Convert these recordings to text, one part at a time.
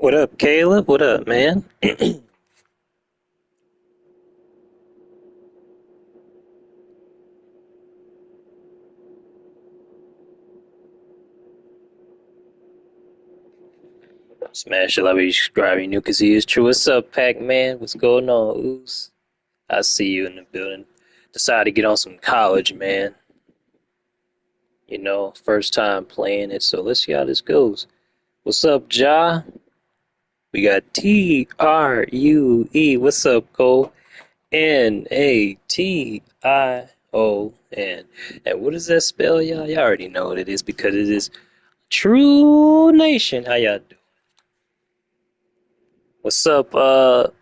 What up, Caleb? What up, man? Smash it like we subscribing new because he is true. What's up, Pac-Man? What's going on, Oos? I see you in the building. Decided to get on some college, man. You know, first time playing it, so let's see how this goes. What's up, Ja? We got True. What's up, Cole? Nation. And what does that spell, y'all? Y'all already know what it is because it is True Nation. How y'all doing? What's up,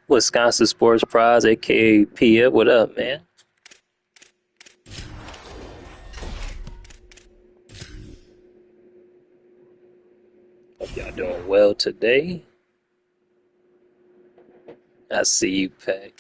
Wisconsin Sports Prize, aka Pia? What up, man? Hope y'all doing well today. I see you, Pac.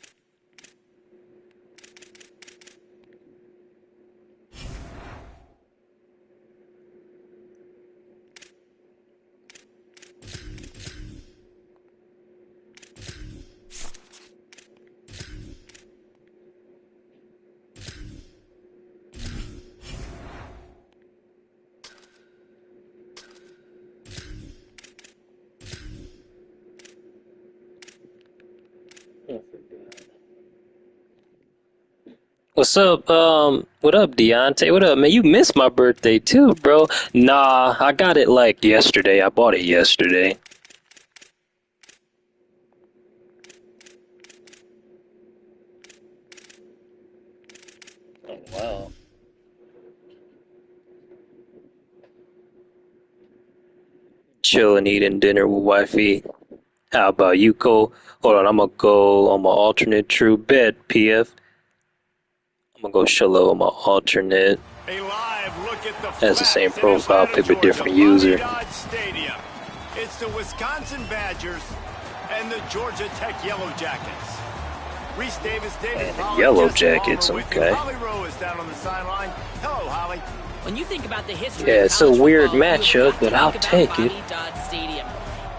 What's up, what up, Deontay? What up, man? You missed my birthday too, bro. Nah, I got it like yesterday. I bought it yesterday. Oh, wow. Chilling, eating dinner with wifey. How about you, Cole? Hold on, I'm gonna go on my alternate true bet, PF. I'm gonna go shallow on my alternate. A live look at the That's the same flats in profile, Atlanta, pick a different Georgia, user. Bobby Dodd Stadium. It's the Wisconsin Badgers and the Georgia Tech Yellow Jackets. Reese Davis, David And the Pollard, Yellow Jesse Jackets, Palmer with you. okay. Holly Rowe is down on the sideline. Hello, Holly. When you think about the history Yeah, of it's a college weird football, you matchup, have but to I'll think take about it. Bobby Dodd Stadium.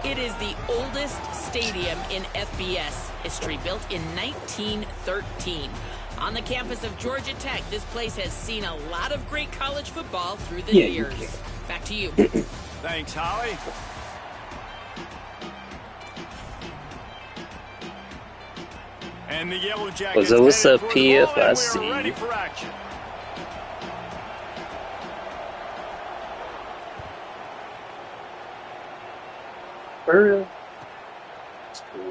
It is the oldest stadium in FBS history, built in 1913. On the campus of Georgia Tech, this place has seen a lot of great college football through the Yeah, you years. can. Back to you. Thanks, Holly. And the Yellow Jackets What's headed up, for the ball, PF? I and see we're ready you. for action.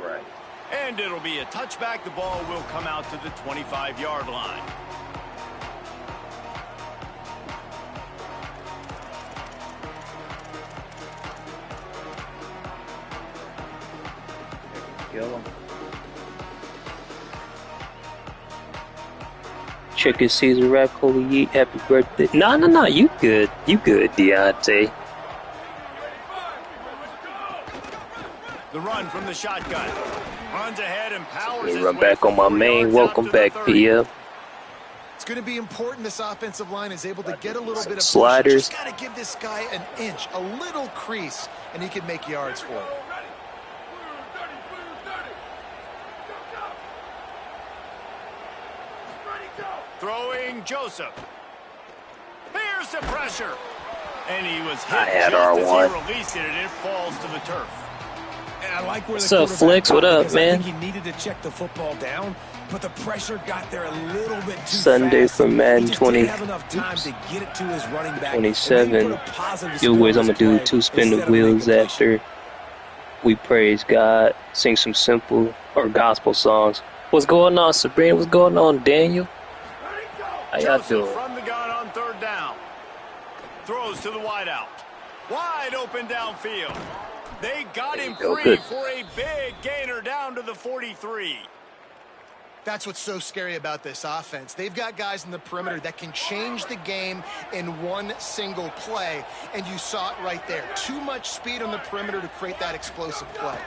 Right. And it'll be a touchback. The ball will come out to the 25-yard line. Yo. Chicken Caesar rap, holy yeet, happy birthday. No, you good. You good, Deontay. The run from the shotgun. Runs ahead and powers Let me his run way back on my 4 main. yards Welcome out to the back, 30. PF. It's going to be important this offensive line is able to get a little bit of push. Sliders. Just got to give this guy an inch, a little crease, and he can make yards for it. Throwing Joseph. Here's the pressure. And he was hit I had just as R1. he released it, and it falls to the turf. And I like where What's the up, Flex? What up, because man? I think he needed to check the football down, but the pressure got there a little bit too Sunday fast. from Madden He just 20. didn't have enough time to get it to his running back. 27. Yo, boys, I'm gonna do 2 spin the wheels after we praise God, sing some simple or gospel songs. What's going on, Sabrina? What's going on, Daniel? How y'all Joseph doing? from the gun on 3rd down. Throws to the wideout. Wide open downfield. They got There him you go, free good. for a big gainer down to the 43. That's what's so scary about this offense. They've got guys in the perimeter that can change the game in one single play, and you saw it right there. Too much speed on the perimeter to create that explosive play.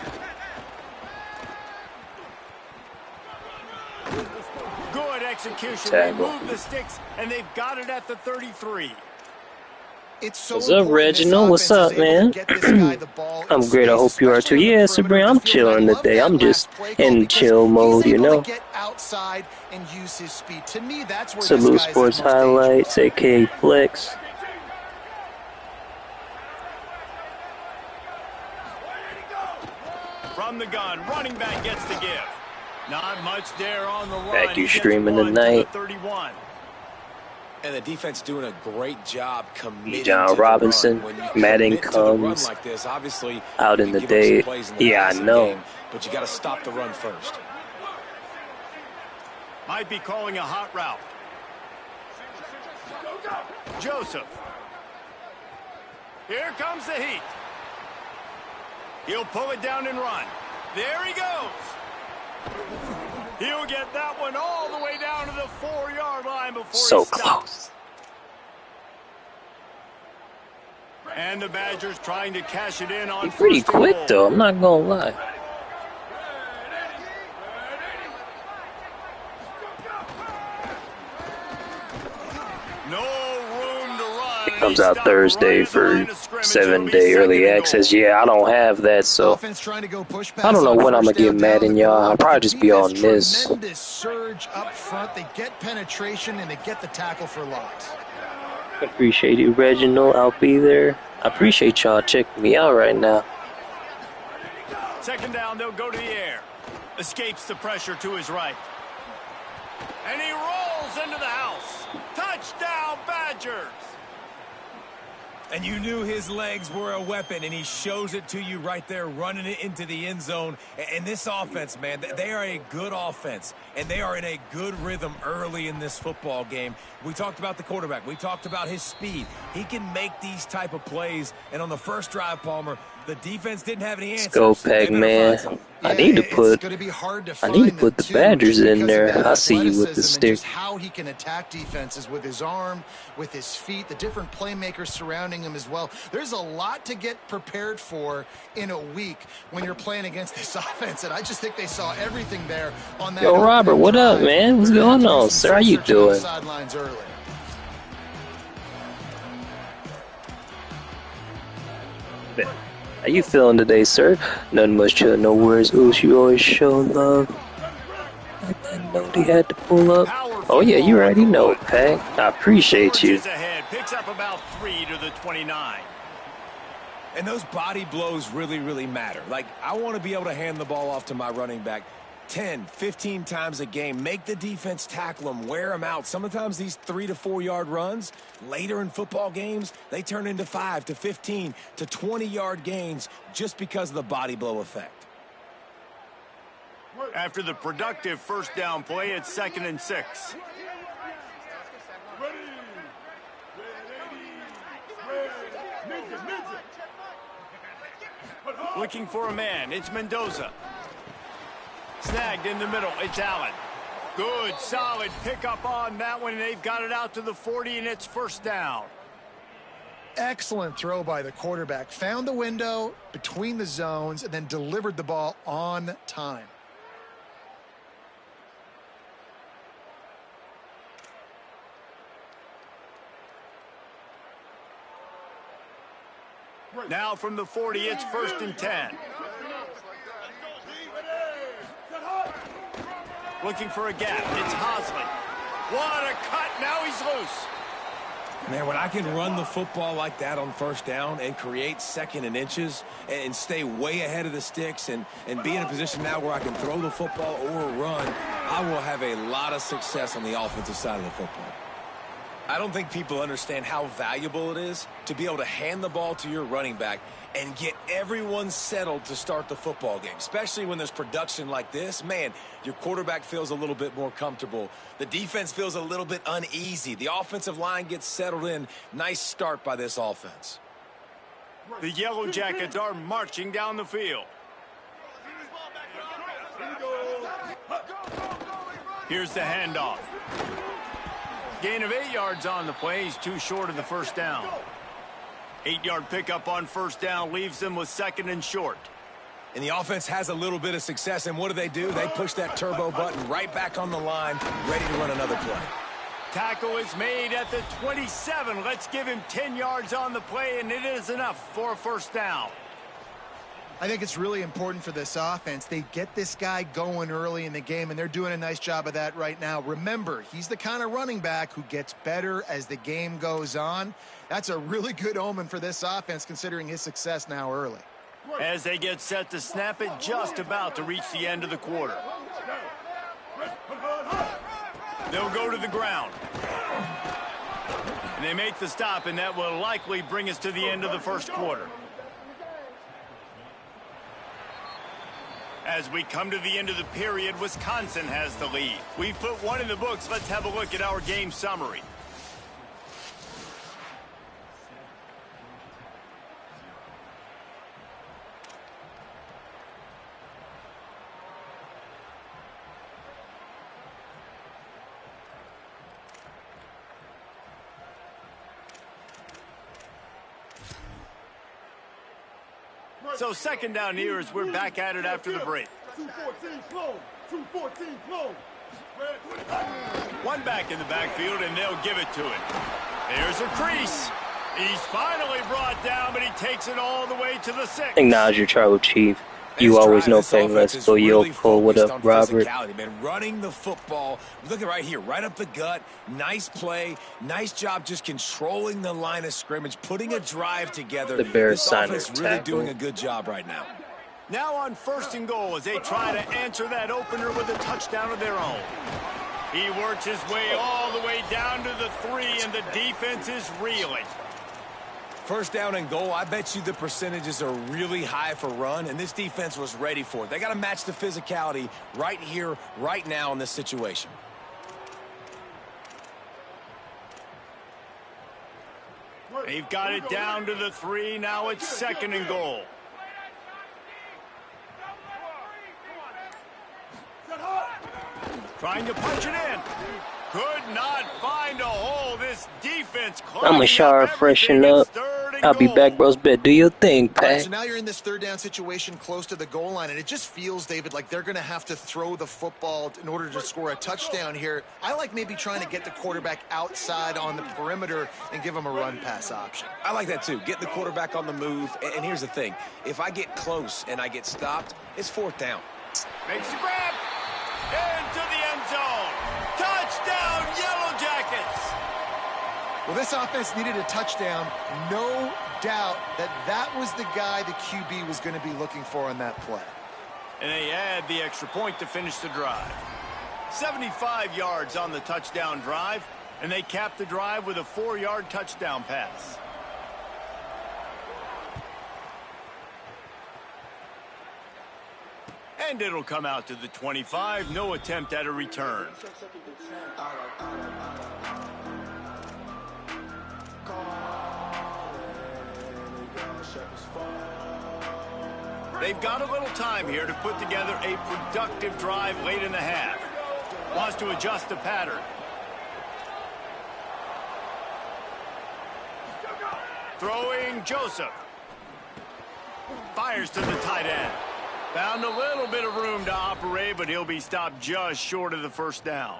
Good execution. They Tackle. move the sticks, and they've got it at the 33. It's so What's up, important this Reginald? What's offense is up, able to man? get this guy the ball in I'm great. I space, hope you are too. especially on the Yeah, perimeter Sabrina, of the I'm field. And I chilling love today. that I'm just last play call in because chill mode, he's you able to know. get outside and use his speed. To me, that's where this Salute guy is his Sports most dangerous. Highlights, aka Flex. From the gun, running back gets the give. Not much there on the line. Back you He gets streaming one to the tonight. 31. And the defense doing a great job committing John to the Robinson, run. When you Madden commit to the run comes like this, obviously out you in can the give up some day. plays in the Yeah, I passing know. game, but you got to stop the run first. Might be calling a hot route. Joseph. Here comes the heat. He'll pull it down and run. There he goes. He'll get that one all the way down to the 4-yard line before So he stops. close. And the Badgers trying to cash it in on He's pretty first and quick, goal. though. I'm not gonna lie. No room to run. It comes out Thursday for 7-day early access. Yeah, I don't have that, so Offense trying to go push I pass don't know on when I'm first gonna get down, down Madden, the y'all. goal. I'll probably The just be on defense, this. tremendous surge up front. They get penetration and they get the tackle for loss. Appreciate you, Reginald. I'll be there. I appreciate y'all checking me out right now. Second down, they'll go to the air. Escapes the pressure to his right. And he rolls into the house. Touchdown, Badgers. And you knew his legs were a weapon, and he shows it to you right there, running it into the end zone. And this offense, man, they are a good offense, and they are in a good rhythm early in this football game. We talked about the quarterback. We talked about his speed. He can make these type of plays, and on the first drive, Palmer, the defense didn't have any answers. Let's go, They better Pac-Man. find something. I need to It's put going to be hard to I need to find put them the too, Badgers just in because of there. that I see you with the athleticism and stick. just how he can attack defenses with his arm, with his feet, the different playmakers surrounding him as well. There's a lot to get prepared for in a week when you're playing against this offense, and I just think they saw everything there on that. Yo, Robert, what up, man? What's going on, sir? How you doing? Sidelines early. How you feeling today, sir? Nothing much, no worries. Ooh, you always show love. I didn't know they had to pull up. Oh yeah, you already know, Pac. I appreciate you. Charges ahead, picks up about 3 to the 29. And those body blows really, really matter. Like, I want to be able to hand the ball off to my running back 10, 15 times a game. Make the defense tackle them, wear them out. Sometimes these 3 to 4 yard runs, later in football games, they turn into 5 to 15 to 20 yard gains just because of the body blow effect. After the productive first down play, it's 2nd and 6. Looking for a man, it's Mendoza. Snagged in the middle, it's Allen. Good, solid pickup on that one, and they've got it out to the 40, and it's first down. Excellent throw by the quarterback. Found the window between the zones and then delivered the ball on time. Now from the 40, it's 1st and 10. Looking for a gap, it's Hosley. What a cut, now he's loose. Man, when I can run the football like that on first down and create 2nd and inches and stay way ahead of the sticks and be in a position now where I can throw the football or run, I will have a lot of success on the offensive side of the football. I don't think people understand how valuable it is to be able to hand the ball to your running back and get everyone settled to start the football game, especially when there's production like this. Man, your quarterback feels a little bit more comfortable. The defense feels a little bit uneasy. The offensive line gets settled in. Nice start by this offense. The Yellow Jackets are marching down the field. Here's the handoff. Gain of 8 yards on the play. He's too short of the first down. 8-yard pickup on first down leaves them with 2nd and short. And the offense has a little bit of success, and what do? They push that turbo button right back on the line, ready to run another play. tackle is made at the 27. Let's give him 10 yards on the play, and it is enough for a first down. I think it's really important for this offense. They get this guy going early in the game, and they're doing a nice job of that right now. Remember, he's the kind of running back who gets better as the game goes on. That's a really good omen for this offense, considering his success now early. As they get set to snap it, just about to reach the end of the quarter. They'll go to the ground. And they make the stop, and that will likely bring us to the end of the first quarter. As we come to the end of the period, Wisconsin has the lead. We've put one in the books. Let's have a look at our game summary. So second down here as we're back at it after the break. 214 close. 214 close. One back in the backfield, and they'll give it to him. There's a crease. He's finally brought down, but he takes it all the way to the 6. Acknowledge your tribal chief. You always know thing. Let's go, yo, pull. What up, Robert? Man, running the football. Look at right here, right up the gut. Nice play. Nice job just controlling the line of scrimmage, putting a drive together. The Bears this signed offense their really tackle. doing a good job right now. Now on 1st and goal as they try to answer that opener with a touchdown of their own. He works his way all the way down to the 3, and the defense is reeling. First down and goal, I bet you the percentages are really high for run, and this defense was ready for it. They got to match the physicality right here, right now in this situation. They've got it down to the 3. Now it's 2nd and goal. Trying to punch it in. Could not find a hole. This defense. I'ma shower, freshen up. I'll be back, bros. Bet. Do your thing, All right, Pat. so now you're in this third down situation close to the goal line, and it just feels, David, like they're going to have to throw the football in order to score a touchdown here. I like maybe trying to get the quarterback outside on the perimeter and give him a run-pass option. I like that too. Get the quarterback on the move. And here's the thing. If I get close and I get stopped, it's 4th down. Makes the grab. Into the end zone. Touchdown, Yellow Jackets. Well, this offense needed a touchdown. No doubt that was the guy the QB was going to be looking for on that play. And they add the extra point to finish the drive. 75 yards on the touchdown drive, and they cap the drive with a 4-yard touchdown pass. And it'll come out to the 25. No attempt at a return. They've got a little time here to put together a productive drive late in the half. Wants to adjust the pattern. Throwing Joseph. Fires to the tight end. Found a little bit of room to operate, but he'll be stopped just short of the first down.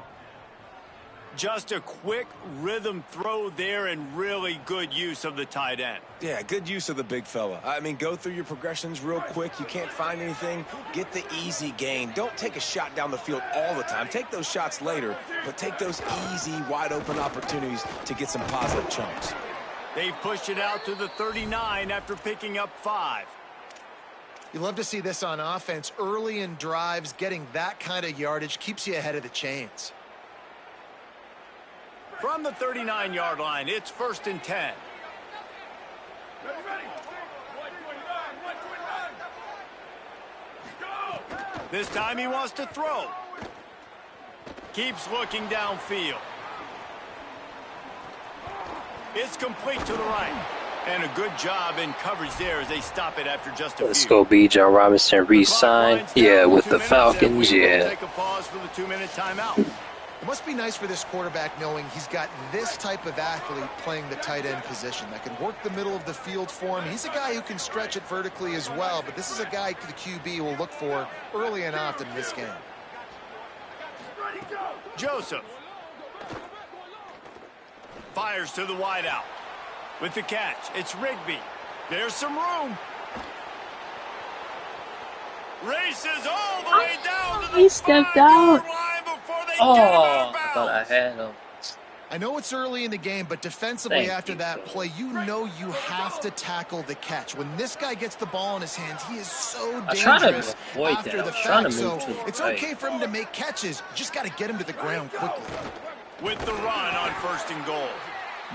Just a quick rhythm throw there and really good use of the tight end. Yeah, good use of the big fella. I mean, go through your progressions real quick. You can't find anything. Get the easy gain. Don't take a shot down the field all the time. Take those shots later, but take those easy, wide-open opportunities to get some positive chunks. They've pushed it out to the 39 after picking up 5. You love to see this on offense. Early in drives, getting that kind of yardage keeps you ahead of the chains. From the 39-yard line, it's 1st and 10. This time he wants to throw. Keeps looking downfield. It's complete to the right. And a good job in coverage there as they stop it after just a few. Let's go, B. John Robinson re-signed. Yeah, with the Falcons, yeah. Take a pause for the 2-minute timeout. It must be nice for this quarterback knowing he's got this type of athlete playing the tight end position that can work the middle of the field for him. He's a guy who can stretch it vertically as well, but this is a guy the QB will look for early and often in this game. Joseph. Fires to the wideout. With the catch, it's Rigby. There's some room. Races all the way down to the He stepped out. 5-yard line before they get him out of Oh, I thought I bounds. had him. I know it's early in the game, but defensively Thank after you, that coach. play, you know you have to tackle the catch. When this guy gets the ball in his hands, he is so I was trying to dangerous avoid after that. I the was trying to fact. move So to the it's right. okay for him to make catches. You just got to get him to the ground quickly. With the run on 1st and goal.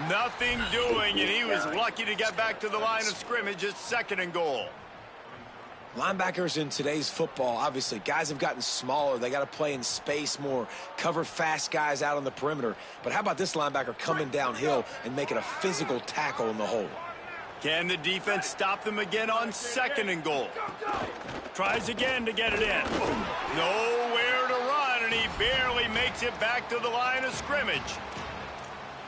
Nothing doing, and he was lucky to get back to the line of scrimmage at 2nd and goal. Linebackers in today's football, obviously, guys have gotten smaller. They got to play in space more, cover fast guys out on the perimeter. But how about this linebacker coming downhill and making a physical tackle in the hole? Can the defense stop them again on 2nd and goal? Tries again to get it in. Nowhere to run, and he barely makes it back to the line of scrimmage.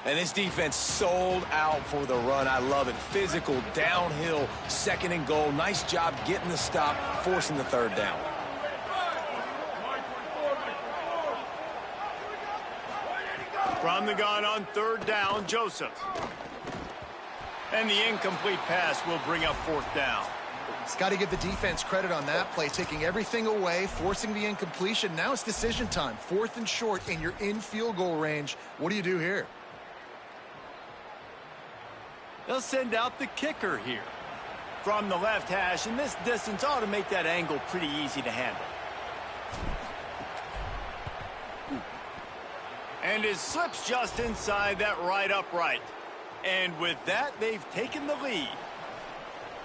And this defense sold out for the run. I love it. Physical, downhill, 2nd and goal. Nice job getting the stop, forcing the 3rd down. From the gun on 3rd down, Joseph. And the incomplete pass will bring up 4th down. It's got to give the defense credit on that play, taking everything away, forcing the incompletion. Now it's decision time. 4th and short, and you're in field goal range. What do you do here? They'll send out the kicker here. From the left hash, and this distance ought to make that angle pretty easy to handle. And it slips just inside that right upright. And with that, they've taken the lead.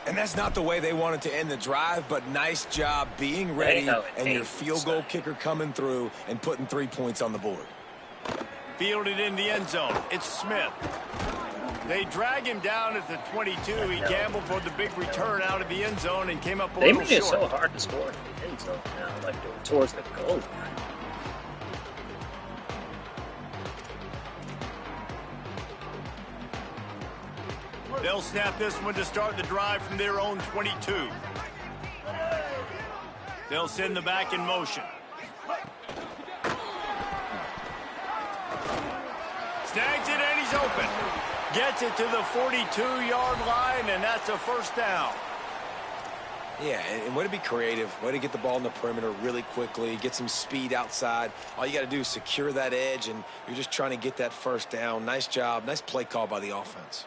And that's not the way they wanted to end the drive, but nice job being ready and your field goal kicker coming through and putting 3 points on the board. Fielded in the end zone. It's Smith. They drag him down at the 22. He gambled for the big return out of the end zone and came up a They little made it short. so hard to score in the end zone now, like towards the goal line. They'll snap this one to start the drive from their own 22. They'll send the back in motion. Snags it and he's open. Gets it to the 42-yard line, and that's a 1st down. Yeah, and way to be creative, way to get the ball in the perimeter really quickly, get some speed outside. All you got to do is secure that edge, and you're just trying to get that 1st down. Nice job, nice play call by the offense.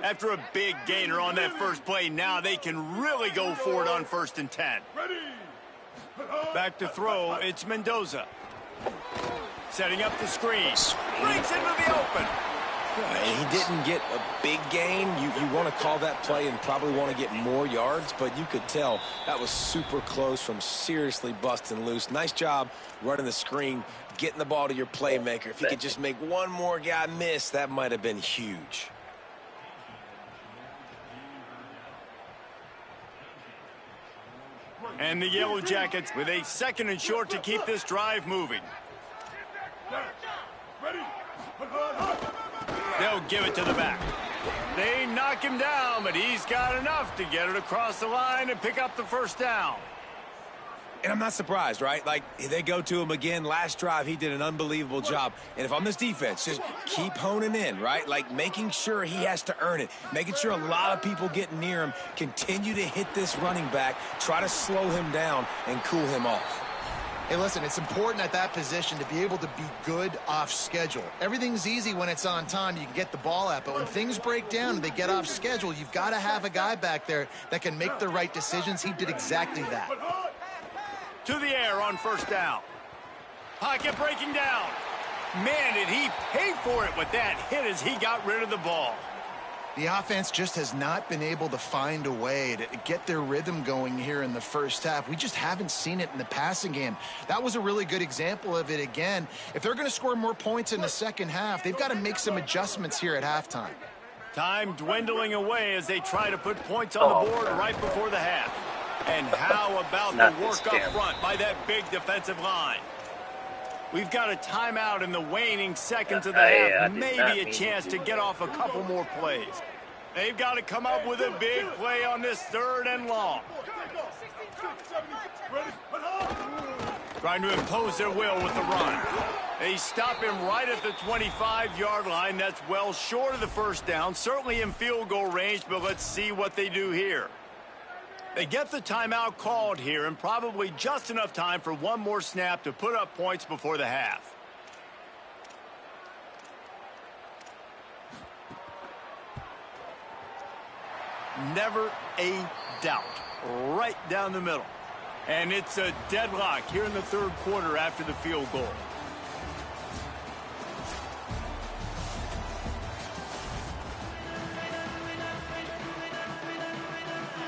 After a big gainer on that first play, now they can really go for it on 1st and 10. Back to throw, it's Mendoza. Setting up the screen. Breaks into the open. And he didn't get a big gain. You want to call that play and probably want to get more yards, but you could tell that was super close from seriously busting loose. Nice job running the screen, getting the ball to your playmaker. If you could just make one more guy miss, that might have been huge. And the Yellow Jackets with a 2nd and short to keep this drive moving. They'll give it to the back. They knock him down, but he's got enough to get it across the line and pick up the 1st down. And I'm not surprised, right? Like, they go to him again. Last drive, he did an unbelievable job. And if I'm this defense, just keep honing in, right? Like, making sure he has to earn it. Making sure a lot of people get near him. Continue to hit this running back. Try to slow him down and cool him off. Hey, listen, it's important at that position to be able to be good off schedule. Everything's easy when it's on time. You can get the ball out, but when things break down and they get off schedule, you've got to have a guy back there that can make the right decisions. He did exactly that. To the air on 1st down. Pocket breaking down. Man, did he pay for it with that hit as he got rid of the ball. The offense just has not been able to find a way to get their rhythm going here in the first half. We just haven't seen it in the passing game. That was a really good example of it again. If they're going to score more points in the second half, they've got to make some adjustments here at halftime. Time dwindling away as they try to put points on the board right before the half. And how about the work up front by that big defensive line? We've got a timeout in the waning seconds of the half. Maybe a chance to get off a couple more plays. They've got to come up with a big play on this 3rd and long. Trying to impose their will with the run. They stop him right at the 25-yard line. That's well short of the first down. Certainly in field goal range, but let's see what they do here. They get the timeout called here, and probably just enough time for one more snap to put up points before the half. Never a doubt. Right down the middle. And it's a deadlock here in the third quarter after the field goal.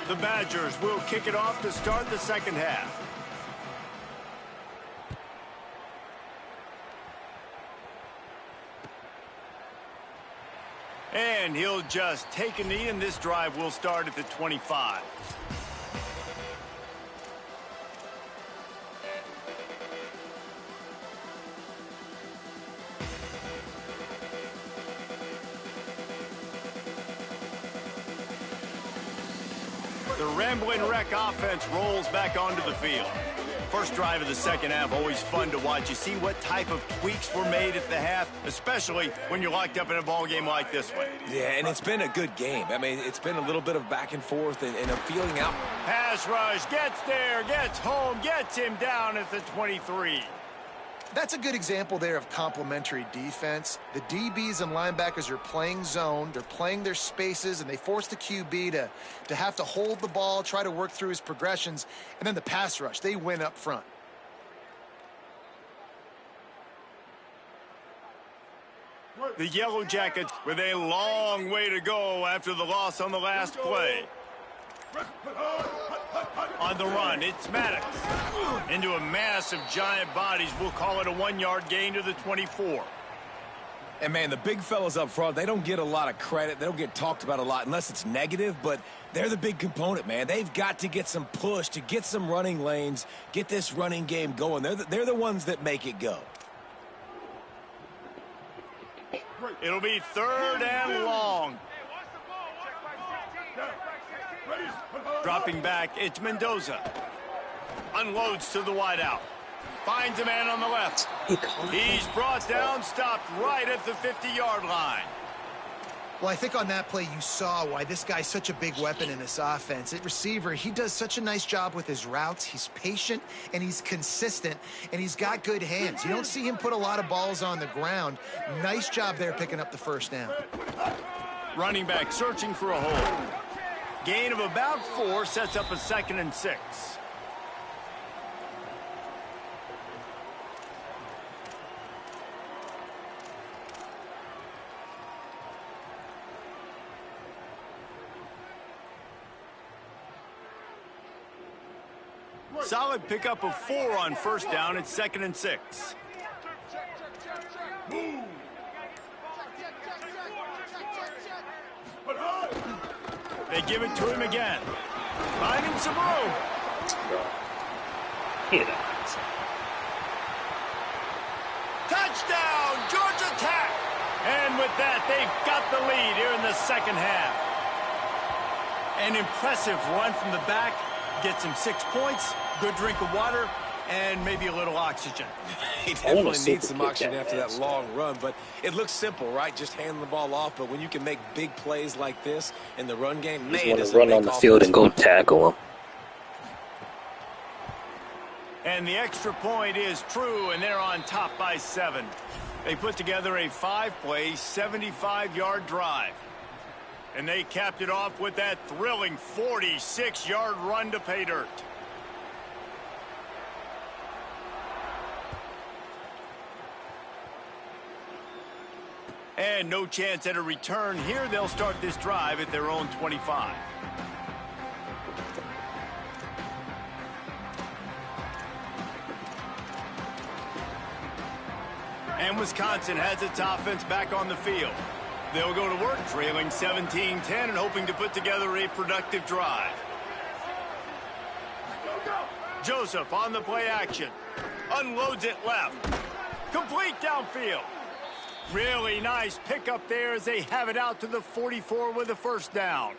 The Badgers will kick it off to start the second half. And he'll just take a knee, and this drive will start at the 25. The Rambling Wreck offense rolls back onto the field. First drive of the second half, always fun to watch. You see what type of tweaks were made at the half, especially when you're locked up in a ball game like this one. Yeah, and it's been a good game. I mean, it's been a little bit of back and forth and a feeling out. Pass rush, gets there, gets home, gets him down at the 23. That's a good example there of complementary defense. The DBs and linebackers are playing zone, they're playing their spaces, and they force the QB to have to hold the ball, try to work through his progressions, and then the pass rush, they win up front. The Yellow Jackets with a long way to go after the loss on the last play. On the run, it's Maddox. Into a mass of giant bodies. We'll call it a 1-yard gain to the 24. And, man, the big fellas up front, they don't get a lot of credit. They don't get talked about a lot unless it's negative, but they're the big component, man. They've got to get some push, to get some running lanes, get this running game going. They're the ones that make it go. It'll be third and long. Dropping back, it's Mendoza. Unloads to the wideout. Finds a man on the left. He's brought down, stopped right at the 50-yard line. Well, I think on that play you saw why this guy's such a big weapon in this offense. At receiver, he does such a nice job with his routes. He's patient, and he's consistent, and he's got good hands. You don't see him put a lot of balls on the ground. Nice job there picking up the first down. Running back searching for a hole. Gain of about 4 sets up a 2nd and 6. Solid pickup of 4 on first down. It's 2nd and 6. They give it to him again. Finding some room. Touchdown, Georgia Tech. And with that, they've got the lead here in the second half. An impressive run from the back. Gets him 6 points, good drink of water, and maybe a little oxygen. He definitely needs some oxygen after that long run, but it looks simple, right? Just hand the ball off, but when you can make big plays like this in the run game, man, just want to run on the field and go tackle him. And the extra point is true, and they're on top by 7. They put together a 5-play, 75-yard drive. And they capped it off with that thrilling 46-yard run to pay dirt. And no chance at a return here. They'll start this drive at their own 25. And Wisconsin has its offense back on the field. They'll go to work trailing 17-10 and hoping to put together a productive drive. Joseph on the play action. Unloads it left. Complete downfield. Really nice pickup there as they have it out to the 44 with a first down.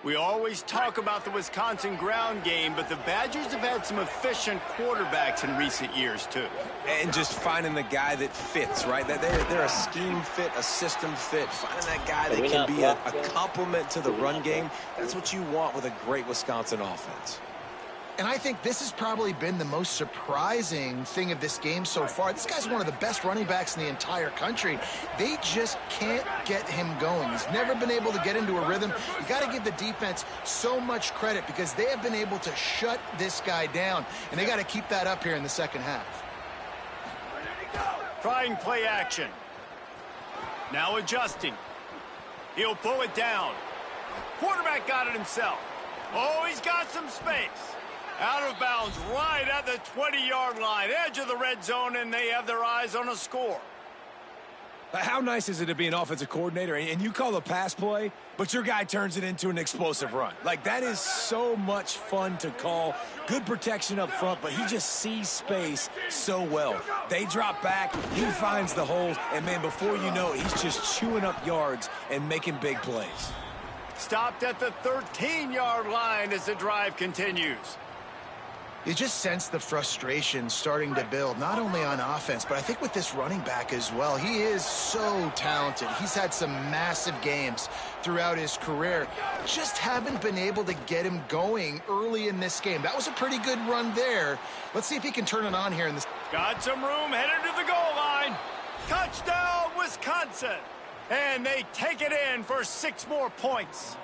We always talk about the Wisconsin ground game, but the Badgers have had some efficient quarterbacks in recent years, too. And just finding the guy that fits, right? They're a scheme fit, a system fit. Finding that guy that can be a complement to the run game. That's what you want with a great Wisconsin offense. And I think this has probably been the most surprising thing of this game so far. This guy's one of the best running backs in the entire country. They just can't get him going. He's never been able to get into a rhythm. You got to give the defense so much credit because they have been able to shut this guy down, and they got to keep that up here in the second half. Trying play action. Now adjusting. He'll pull it down. Quarterback got it himself. Oh, he's got some space. Out of bounds right at the 20-yard line, edge of the red zone, and they have their eyes on a score. How nice is it to be an offensive coordinator and you call a pass play, but your guy turns it into an explosive run? Like, that is so much fun to call. Good protection up front, but he just sees space so well. They drop back, he finds the holes, and, man, before you know it, he's just chewing up yards and making big plays. Stopped at the 13-yard line as the drive continues. You just sense the frustration starting to build, not only on offense, but I think with this running back as well. He is so talented. He's had some massive games throughout his career. Just haven't been able to get him going early in this game. That was a pretty good run there. Let's see if he can turn it on here in this. Got some room, headed to the goal line. Touchdown, Wisconsin. And they take it in for 6 more points.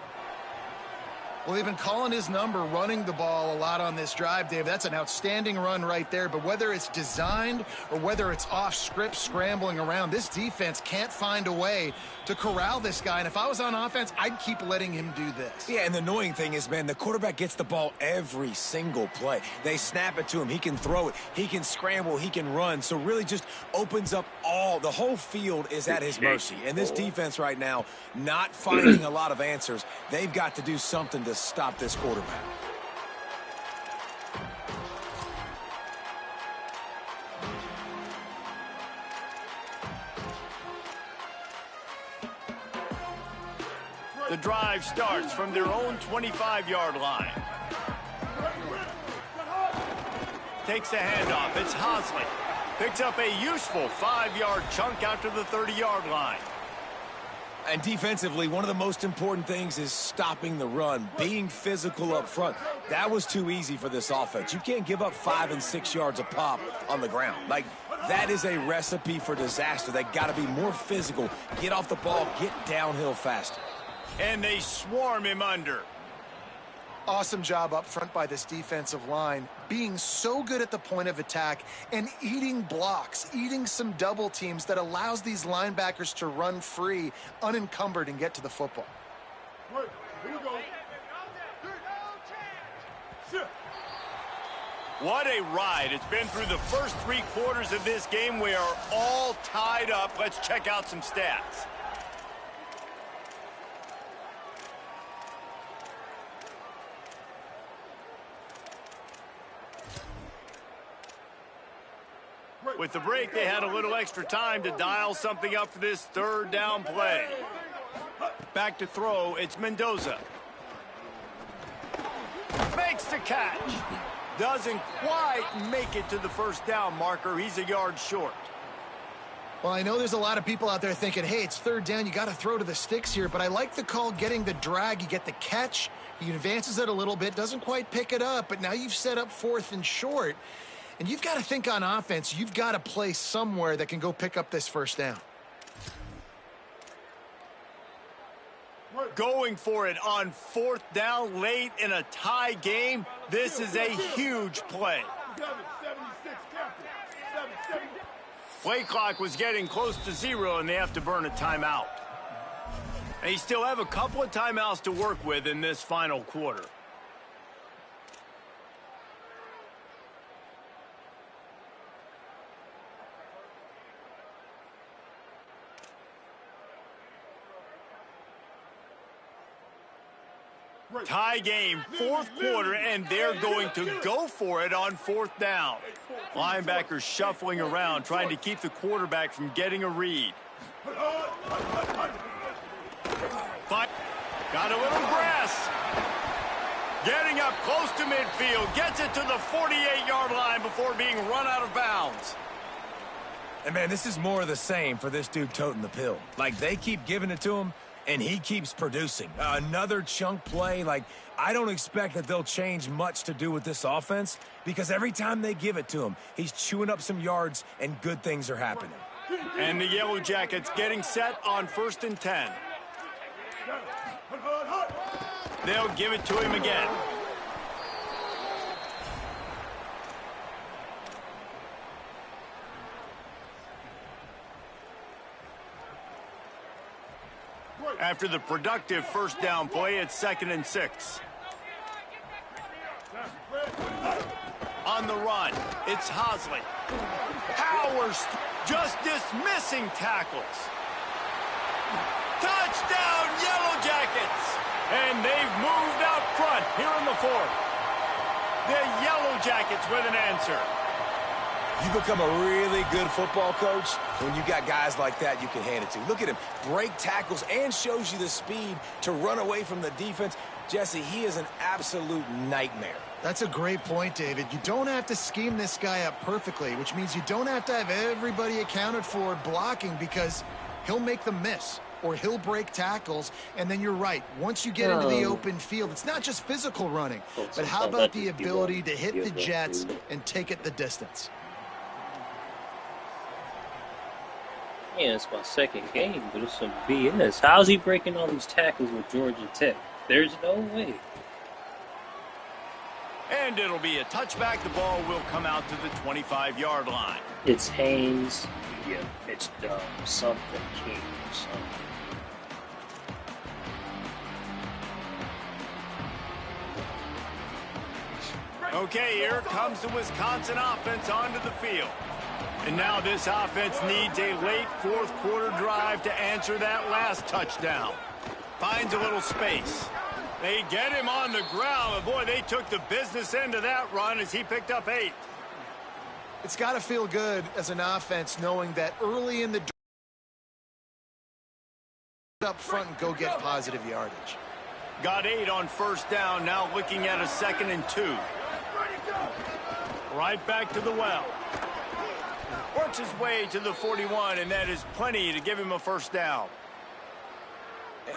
Well, they've been calling his number, running the ball a lot on this drive, Dave. That's an outstanding run right there. But whether it's designed or whether it's off script scrambling around, this defense can't find a way to corral this guy. And if I was on offense, I'd keep letting him do this. Yeah, and the annoying thing is, man, the quarterback gets the ball every single play. They snap it to him. He can throw it. He can scramble. He can run. So really just opens up the whole field is at his mercy. And this defense right now, not finding a lot of answers. They've got to do something to stop this quarterback. The drive starts from their own 25-yard line. Takes the handoff. It's Hosley. Picks up a useful 5-yard chunk out to the 30-yard line. And defensively, one of the most important things is stopping the run, being physical up front. That was too easy for this offense. You can't give up 5 and 6 yards a pop on the ground. Like, that is a recipe for disaster. They got to be more physical, get off the ball, get downhill faster. And they swarm him under. Awesome job up front by this defensive line, being so good at the point of attack and eating blocks, eating some double teams that allows these linebackers to run free, unencumbered, and get to the football. Wait, here we go. Shift. What a ride. It's been through the first 3 quarters of this game. We are all tied up. Let's check out some stats. With the break, they had a little extra time to dial something up for this 3rd down play. Back to throw, it's Mendoza. Makes the catch. Doesn't quite make it to the 1st down marker. He's a yard short. Well, I know there's a lot of people out there thinking, hey, it's 3rd down, you got to throw to the sticks here, but I like the call getting the drag. You get the catch, he advances it a little bit, doesn't quite pick it up, but now you've set up 4th and short. And you've got to think on offense, you've got to play somewhere that can go pick up this 1st down. Going for it on 4th down late in a tie game. This is a huge play. 76, captain. 770. Play clock was getting close to 0, and they have to burn a timeout. They still have a couple of timeouts to work with in this final quarter. Tie game, 4th quarter, and they're going to go for it on 4th down. Linebackers shuffling around, trying to keep the quarterback from getting a read. Got a little grass. Getting up close to midfield. Gets it to the 48-yard line before being run out of bounds. And, man, this is more of the same for this dude toting the pill. Like, they keep giving it to him, and he keeps producing. Another chunk play. Like, I don't expect that they'll change much to do with this offense because every time they give it to him, he's chewing up some yards, and good things are happening. And the Yellow Jackets getting set on 1st and 10. They'll give it to him again. After the productive first down play, it's 2nd and 6. On the run, it's Hosley. Powers just dismissing tackles. Touchdown, Yellow Jackets! And they've moved out front here in the 4th. The Yellow Jackets with an answer. You become a really good football coach when you got guys like that you can hand it to. Look at him, break tackles and shows you the speed to run away from the defense. Jesse, he is an absolute nightmare. That's a great point, David. You don't have to scheme this guy up perfectly, which means you don't have to have everybody accounted for blocking because he'll make them miss or he'll break tackles. And then you're right. Once you get into the open field, it's not just physical running, but how about the ability to hit the Jets and take it the distance? Yeah, it's my second game, but it's some BS. How's he breaking all these tackles with Georgia Tech? There's no way. And it'll be a touchback. The ball will come out to the 25-yard line. It's Haynes. Yeah, it's something King or something. Okay, here comes the Wisconsin offense onto the field. And now this offense needs a late 4th quarter drive to answer that last touchdown. Finds a little space. They get him on the ground, and boy, they took the business end of that run as he picked up 8. It's got to feel good as an offense knowing that early in the up front and go get positive yardage. Got 8 on 1st down, now looking at a 2nd and 2. Right back to the well. Works his way to the 41, and that is plenty to give him a 1st down.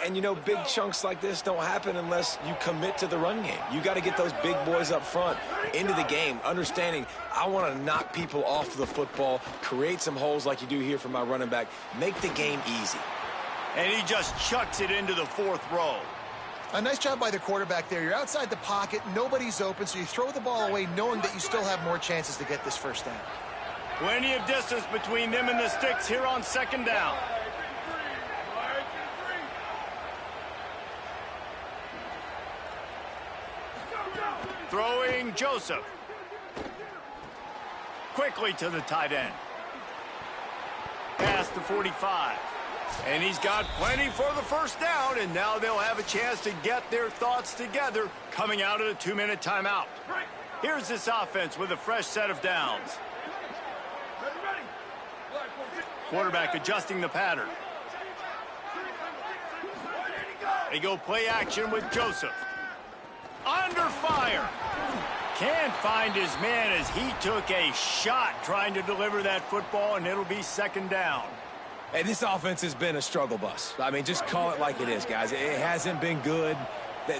And, you know, big chunks like this don't happen unless you commit to the run game. You got to get those big boys up front into the game, understanding I want to knock people off the football, create some holes like you do here for my running back, make the game easy. And he just chucks it into the 4th row. A nice job by the quarterback there. You're outside the pocket, nobody's open, so you throw the ball away knowing that you still have more chances to get this 1st down. Plenty of distance between them and the sticks here on 2nd down. Throwing Joseph. Quickly to the tight end. Past the 45. And he's got plenty for the 1st down, and now they'll have a chance to get their thoughts together coming out of the 2-minute timeout. Here's this offense with a fresh set of downs. Quarterback adjusting the pattern. They go play action with Joseph. Under fire. Can't find his man as he took a shot trying to deliver that football, and it'll be 2nd down. Hey, this offense has been a struggle bus. I mean, just call it like it is, guys. It hasn't been good,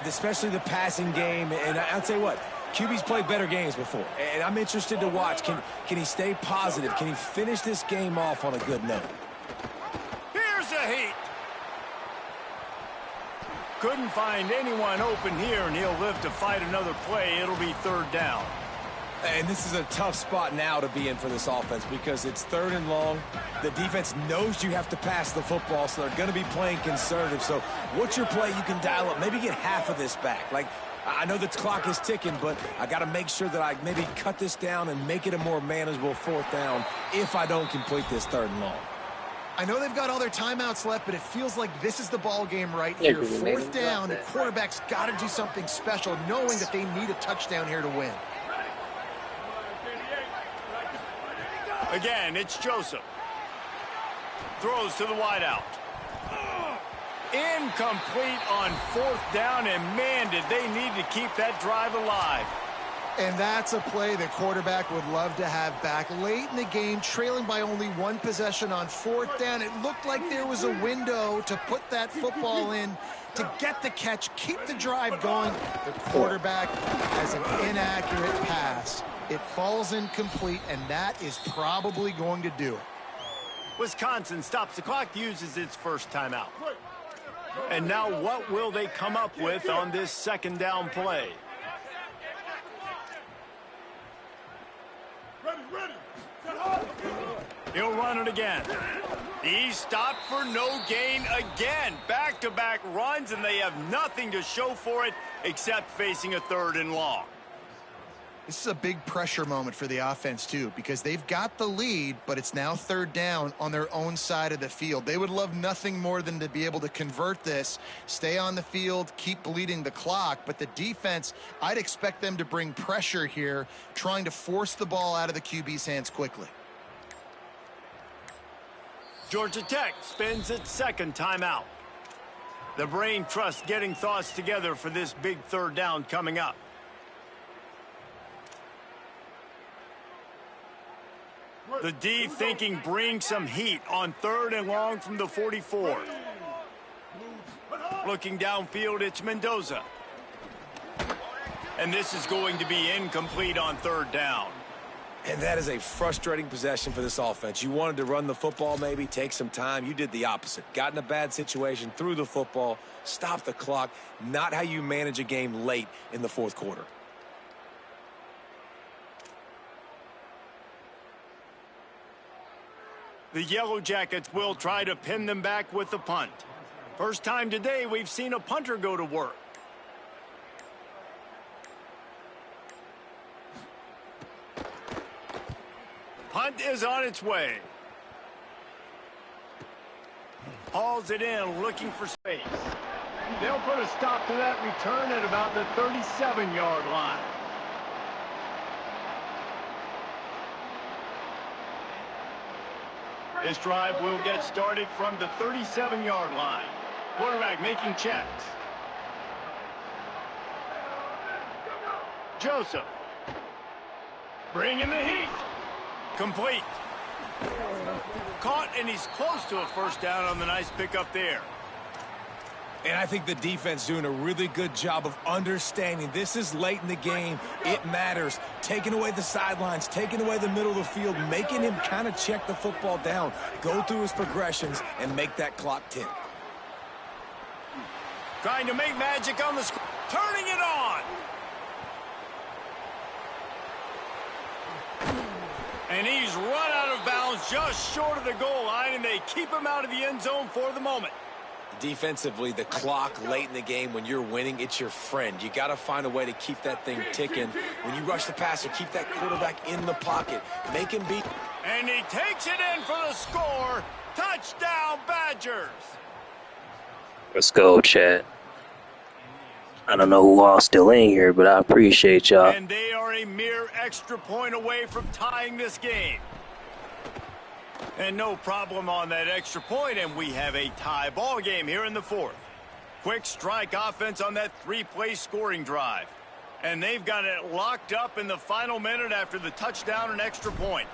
especially the passing game. And I'll tell you what, QB's played better games before. And I'm interested to watch. Can he stay positive? Can he finish this game off on a good note? Here's a heat. Couldn't find anyone open here, and he'll live to fight another play. It'll be 3rd down. And this is a tough spot now to be in for this offense because it's 3rd and long. The defense knows you have to pass the football, so they're going to be playing conservative. So what's your play you can dial up? Maybe get half of this back. Like, I know the clock is ticking, but I got to make sure that I maybe cut this down and make it a more manageable 4th down if I don't complete this 3rd and long. I know they've got all their timeouts left, but it feels like this is the ball game right here. 4th down, the quarterback's got to do something special, knowing that they need a touchdown here to win. Again, it's Joseph. Throws to the wideout. Incomplete on 4th down, and man, did they need to keep that drive alive. And that's a play the quarterback would love to have back. Late in the game, trailing by only 1 possession on 4th down, it looked like there was a window to put that football in, to get the catch, keep the drive going. The quarterback has an inaccurate pass. It falls incomplete, and that is probably going to do it. Wisconsin stops the clock, uses its first timeout. And now what will they come up with on this 2nd down play? He'll run it again. He's stopped for no gain again. Back-to-back runs, and they have nothing to show for it except facing a 3rd and long. This is a big pressure moment for the offense, too, because they've got the lead, but it's now 3rd down on their own side of the field. They would love nothing more than to be able to convert this, stay on the field, keep bleeding the clock. But the defense, I'd expect them to bring pressure here, trying to force the ball out of the QB's hands quickly. Georgia Tech spends its 2nd timeout. The brain trust getting thoughts together for this big 3rd down coming up. The D thinking bring some heat on 3rd and long from the 44. Looking downfield, it's Mendoza. And this is going to be incomplete on 3rd down. And that is a frustrating possession for this offense. You wanted to run the football, maybe take some time. You did the opposite. Got in a bad situation, threw the football, stopped the clock. Not how you manage a game late in the 4th quarter. The Yellow Jackets will try to pin them back with the punt. First time today we've seen a punter go to work. Punt is on its way. Hauls it in, looking for space. They'll put a stop to that return at about the 37-yard line. This drive will get started from the 37-yard line. Quarterback making checks. Joseph. Bringing the heat. Complete. Caught, and he's close to a 1st down on the nice pickup there. And I think the defense doing a really good job of understanding this is late in the game. It matters. Taking away the sidelines, taking away the middle of the field, making him kind of check the football down, go through his progressions, and make that clock tick. Trying to make magic on the screen. Turning it on. And he's run out of bounds just short of the goal line, and they keep him out of the end zone for the moment. Defensively, the clock late in the game, when you're winning, it's your friend. You got to find a way to keep that thing ticking. When you rush the passer, keep that quarterback in the pocket. Make him beat. And he takes it in for the score. Touchdown, Badgers. Let's go, Chad. I don't know who all still in here, but I appreciate y'all. And they are a mere extra point away from tying this game. And no problem on that extra point, and we have a tie ball game here in the 4th. Quick strike offense on that 3-play scoring drive. And they've got it locked up in the final minute after the touchdown and extra point.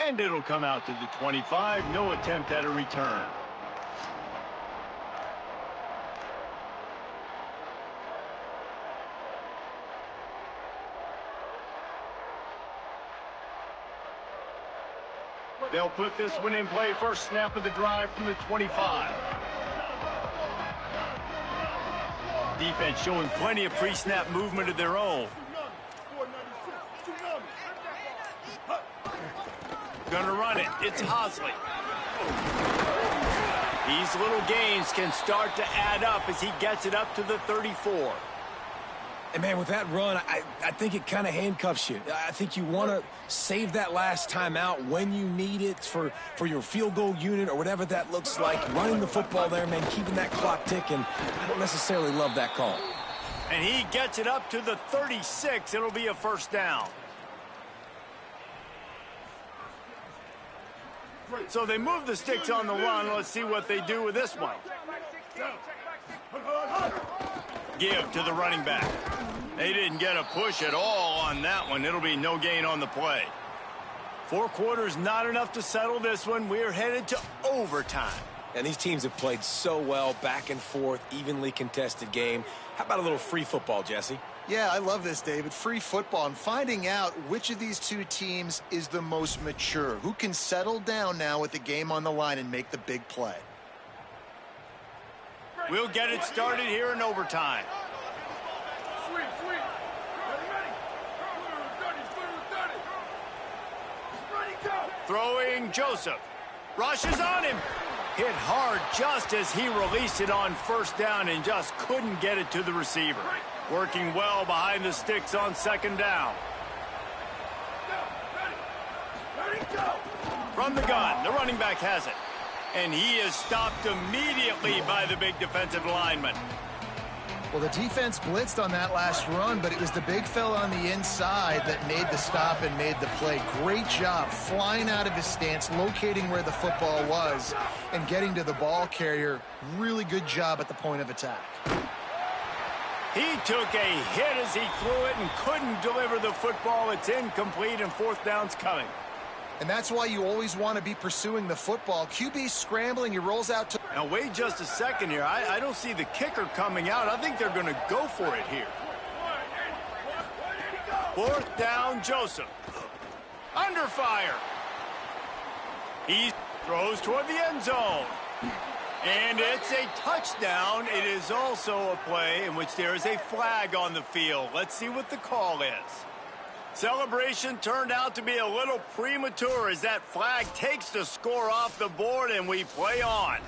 And it'll come out to the 25. No attempt at a return. They'll put this one in play. First snap of the drive from the 25. Defense showing plenty of pre-snap movement of their own. Gonna run it. It's Hosley. These little gains can start to add up as he gets it up to the 34. And, man, with that run, I think it kind of handcuffs you. I think you want to save that last timeout when you need it for your field goal unit or whatever that looks like. Running the football there, man, keeping that clock ticking. I don't necessarily love that call. And he gets it up to the 36. It'll be a 1st down. So they move the sticks on the run. Let's see what they do with this one. Give to the running back. They didn't get a push at all on that one. It'll be no gain on the play. 4 quarters, not enough to settle this one. We're headed to overtime. And these teams have played so well, back and forth, evenly contested game. How about a little free football, Jesse? Yeah, I love this, David. Free football and finding out which of these two teams is the most mature. Who can settle down now with the game on the line and make the big play? We'll get it started here in overtime. Sweet. Ready. Ready, go. Throwing Joseph. Rushes on him. Hit hard just as he released it on first down and just couldn't get it to the receiver. Working well behind the sticks on second down. Ready, go. From the gun, the running back has it. And he is stopped immediately by the big defensive lineman. Well, the defense blitzed on that last run, but it was the big fella on the inside that made the stop and made the play. Great job flying out of his stance, locating where the football was, and getting to the ball carrier. Really good job at the point of attack. He took a hit as he threw it and couldn't deliver the football. It's incomplete and fourth down's coming. And that's why you always want to be pursuing the football. QB scrambling, he rolls out to... Now, wait just a second here. I don't see the kicker coming out. I think they're going to go for it here. Fourth down, Joseph. Under fire. He throws toward the end zone. And it's a touchdown. It is also a play in which there is a flag on the field. Let's see what the call is. Celebration turned out to be a little premature as that flag takes the score off the board and we play on.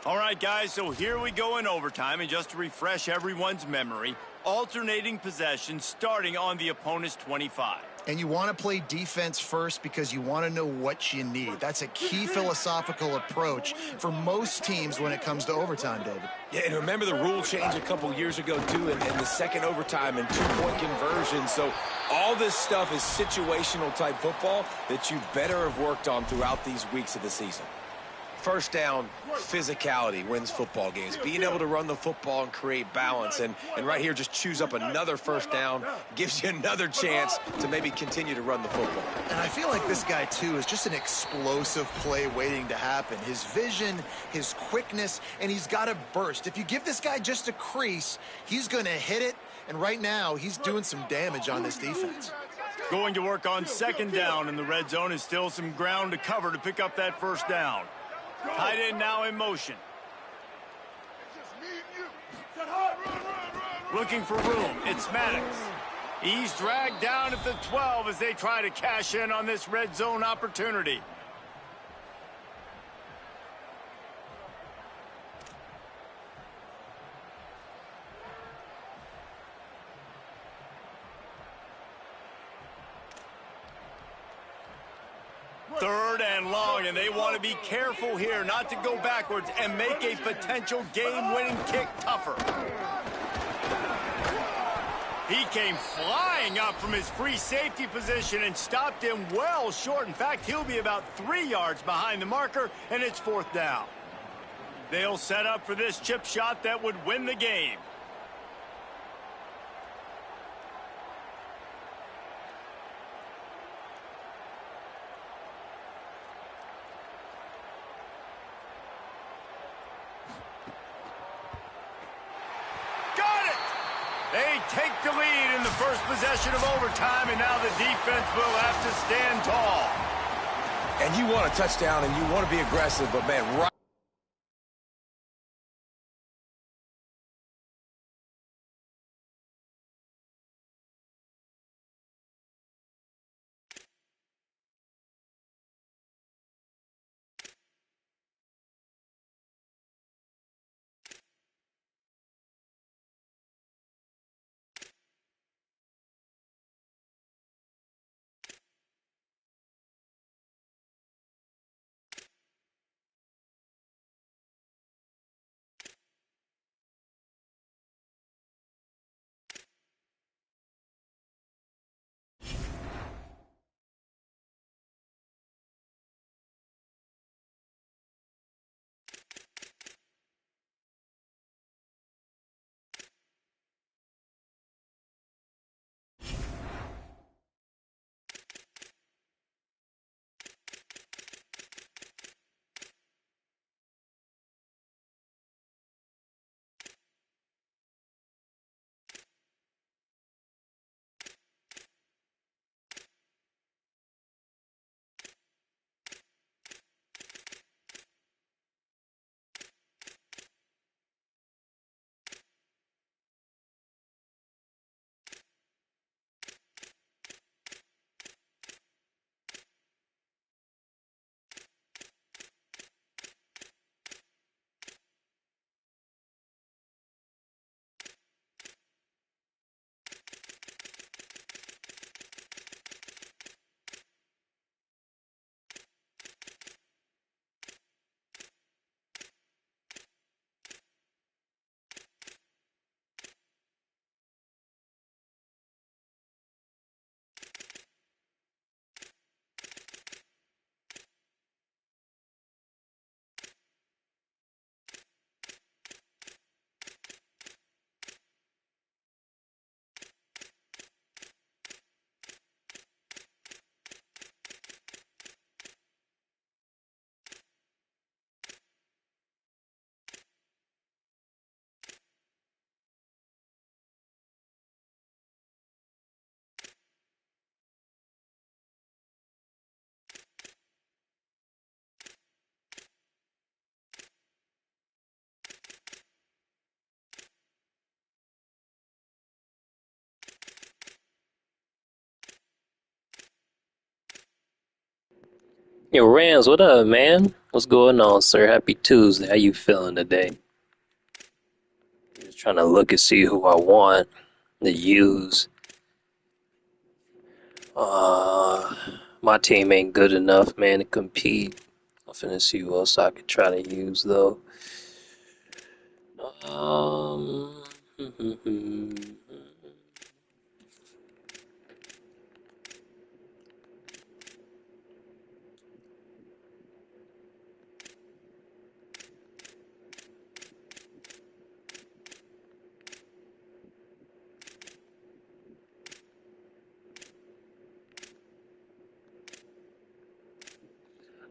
All right, guys, so here we go in overtime. And just to refresh everyone's memory, alternating possession starting on the opponent's 25. And you want to play defense first because you want to know what you need. That's a key philosophical approach for most teams when it comes to overtime, David. Yeah, and remember the rule change a couple years ago, too, in the second overtime and two-point conversion. So all this stuff is situational type football that you better have worked on throughout these weeks of the season. First down, physicality wins football games. Being able to run the football and create balance. And right here, just choose up another first down, gives you another chance to maybe continue to run the football. And I feel like this guy, too, is just an explosive play waiting to happen. His vision, his quickness, and he's got a burst. If you give this guy just a crease, he's going to hit it. And right now, he's doing some damage on this defense. Going to work on second down in the red zone is still some ground to cover to pick up that first down. Tight end now in motion. Looking for room. It's Maddox. He's dragged down at the 12 as they try to cash in on this red zone opportunity. Third and long, and they want to be careful here not to go backwards and make a potential game-winning kick tougher. He came flying up from his free safety position and stopped him well short. In fact, he'll be about 3 yards behind the marker, and it's fourth down. They'll set up for this chip shot that would win the game. They take the lead in the first possession of overtime, and now the defense will have to stand tall. And you want a touchdown, and you want to be aggressive, but, man, right Yo, Rams, what up, man? What's going on, sir? Happy Tuesday. How you feeling today? Just trying to look and see who I want to use. Uh, my team ain't good enough, man, to compete. I'm finna see who else I could try to use, though. Um,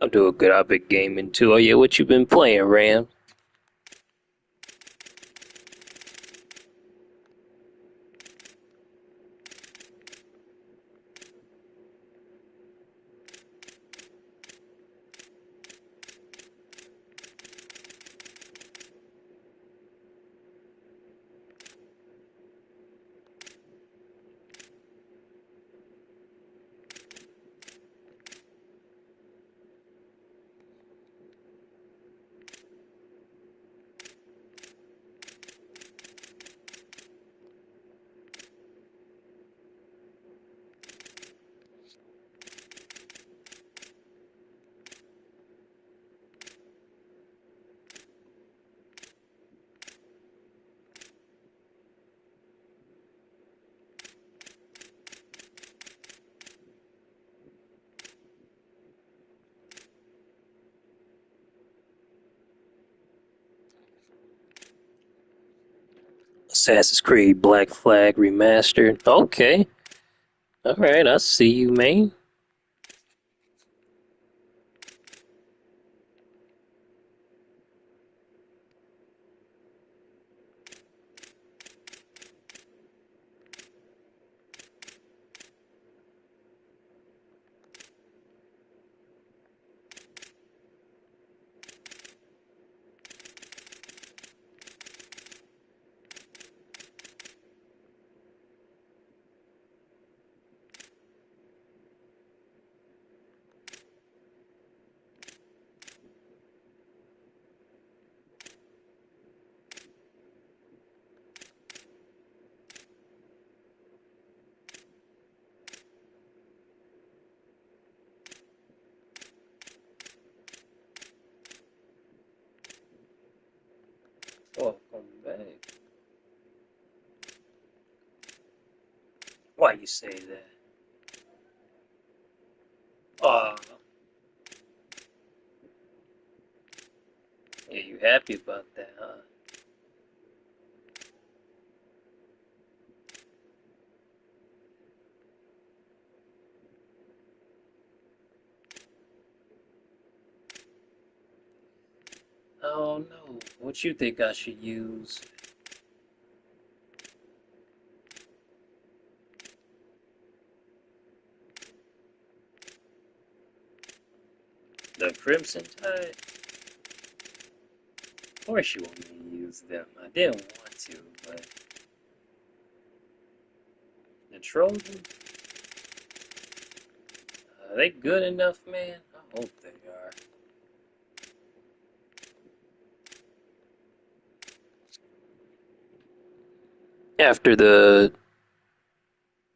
I'm doing good. I've been gaming too. Oh yeah, what you been playing, Ram? Assassin's Creed Black Flag Remastered. Okay. Alright, I see you, man. Welcome back. Why you say that? Uh, yeah, you happy about that, huh? Oh no. What you think I should use? The Crimson Tide? Of course you want me to use them. I didn't want to, but the Trojans? Are they good enough, man? I hope they are. After the,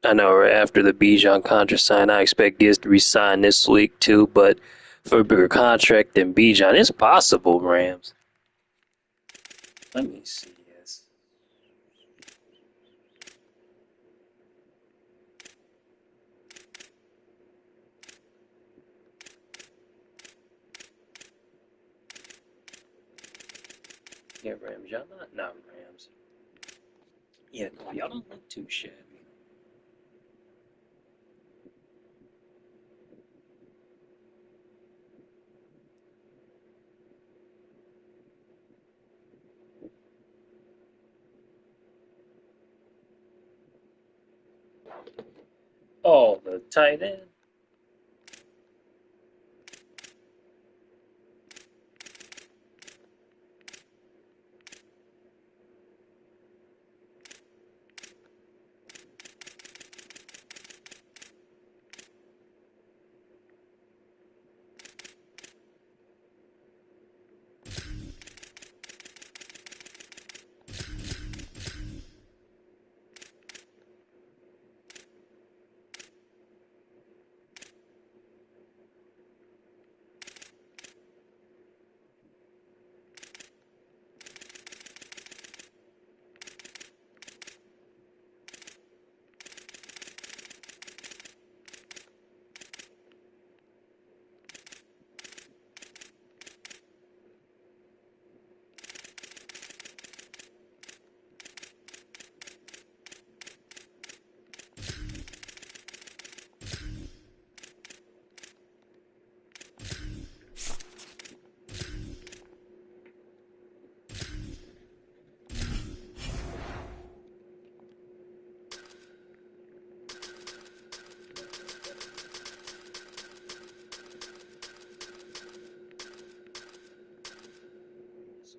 I know, right after the Bijan contract sign, I expect Gibbs to resign this week too. But for a bigger contract than Bijan, it's possible, Rams. Let me see. Yes. Yeah, Rams. Y'all not Rams. Yeah, no, y'all don't look too shabby. Oh, the tight end.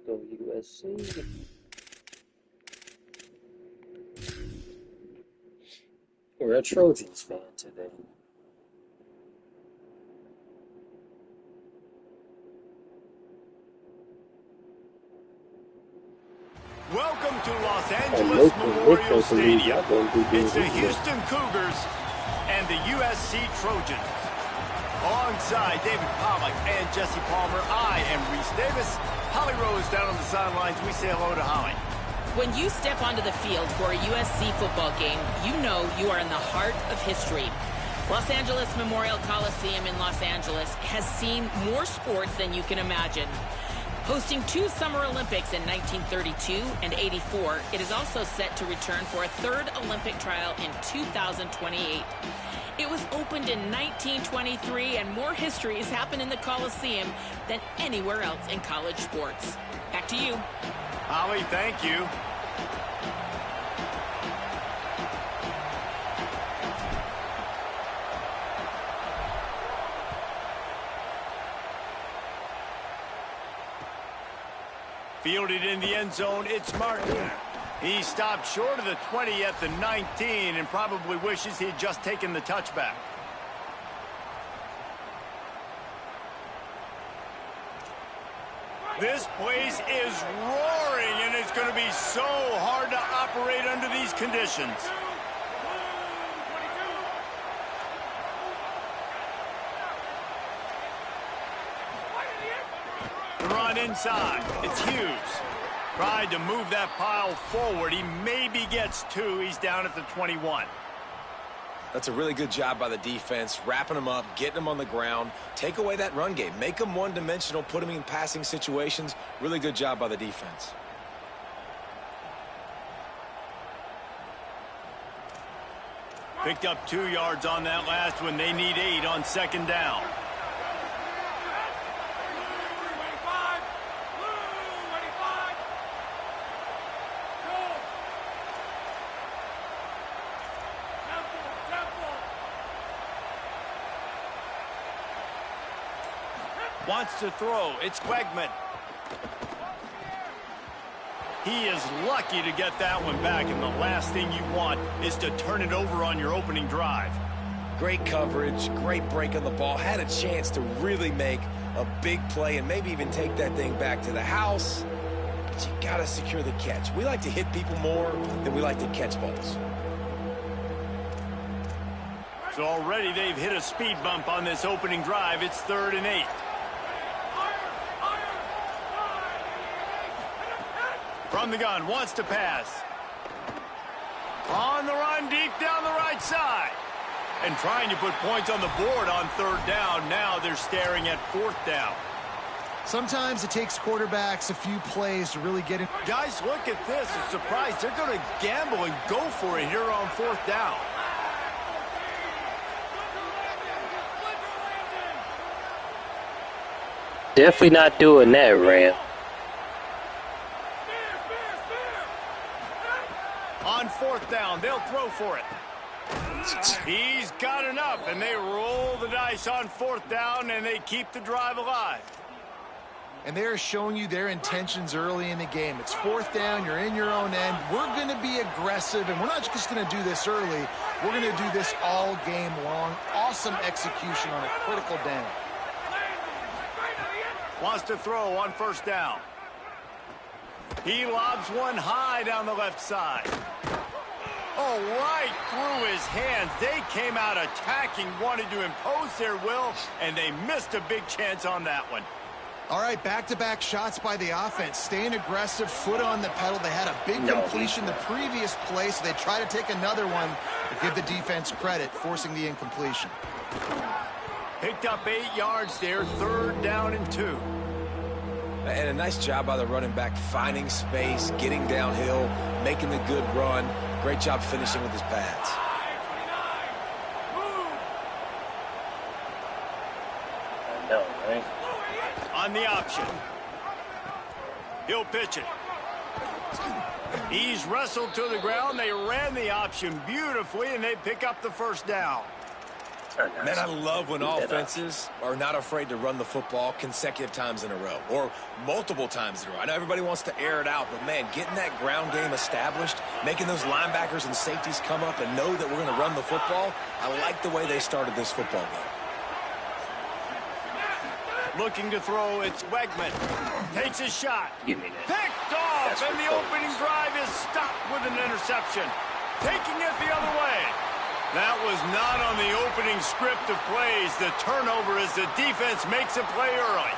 go USC. We're a Trojans fan today. Welcome to Los And Angeles local Memorial Nick believe y'all Stadium. gonna be doing It's the this. Houston Cougars and the USC Trojans. Alongside David Pollack and Jesse Palmer, I am Reese Davis. Holly Rose down on the sidelines. We say hello to Holly. When you step onto the field for a USC football game, you know you are in the heart of history. Los Angeles Memorial Coliseum in Los Angeles has seen more sports than you can imagine. Hosting 2 Summer Olympics in 1932 and 84, it is also set to return for a 3rd Olympic trial in 2028. It was opened in 1923, and more history has happened in the Coliseum than anywhere else in college sports. Back to you. Holly, thank you. Fielded in the end zone, it's Martin. He stopped short of the 20 at the 19 and probably wishes he had just taken the touchback. This place is roaring, and it's going to be so hard to operate under these conditions. The run inside. It's Hughes. Tried to move that pile forward. He maybe gets 2. He's down at the 21. That's a really good job by the defense, wrapping them up, getting them on the ground. Take away that run game. Make them one-dimensional, put them in passing situations. Really good job by the defense. Picked up 2 yards on that last one. They need 8 on 2nd down. Wants to throw. It's Quegman. He is lucky to get that one back, and the last thing you want is to turn it over on your opening drive. Great coverage, great break on the ball. Had a chance to really make a big play and maybe even take that thing back to the house. But you got to secure the catch. We like to hit people more than we like to catch balls. So already they've hit a speed bump on this opening drive. It's 3rd and 8. From the gun, wants to pass. On the run, deep down the right side. And trying to put points on the board on 3rd down. Now they're staring at 4th down. Sometimes it takes quarterbacks a few plays to really get it. Guys, look at this. I'm surprised they're going to gamble and go for it here on 4th down. Definitely not doing that, Ram. On 4th down, they'll throw for it. He's got enough, and they roll the dice on 4th down, and they keep the drive alive. And they're showing you their intentions early in the game. It's 4th down, you're in your own end. We're going to be aggressive, and we're not just going to do this early. We're going to do this all game long. Awesome execution on a critical down. Wants to throw on 1st down. He lobs one high down the left side. Oh, right through his hands. They came out attacking, wanted to impose their will, and they missed a big chance on that one. All right, back-to-back shots by the offense. Staying aggressive, foot on the pedal. They had a big completion the previous play, so they try to take another one, but give the defense credit, forcing the incompletion. Picked up 8 yards there, 3rd down and 2. And a nice job by the running back, finding space, getting downhill, making the good run. Great job finishing with his pads. I know, right? On the option. He'll pitch it. He's wrestled to the ground. They ran the option beautifully, and they pick up the 1st down. Man, I love when offenses are not afraid to run the football consecutive times in a row or multiple times in a row. I know everybody wants to air it out, but, man, getting that ground game established, making those linebackers and safeties come up and know that we're going to run the football, I like the way they started this football game. Looking to throw, it's Wegman. Takes his shot. Give me that. Picked off, That's and the what opening drive is stopped with an interception. Taking it the other way. That was not on the opening script of plays. The turnover as the defense makes a play early.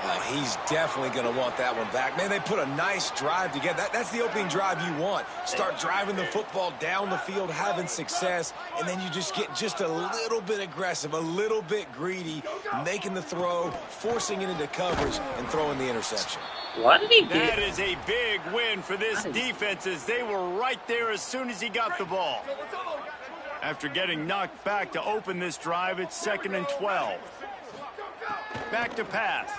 Oh, he's definitely going to want that one back. Man, they put a nice drive together. That's the opening drive you want. Start driving the football down the field, having success, and then you just get just a little bit aggressive, a little bit greedy, making the throw, forcing it into coverage, and throwing the interception. Why did he That get? is a big win for this defense as they were right there as soon as he got the ball. After getting knocked back to open this drive, it's 2nd and 12. Back to pass.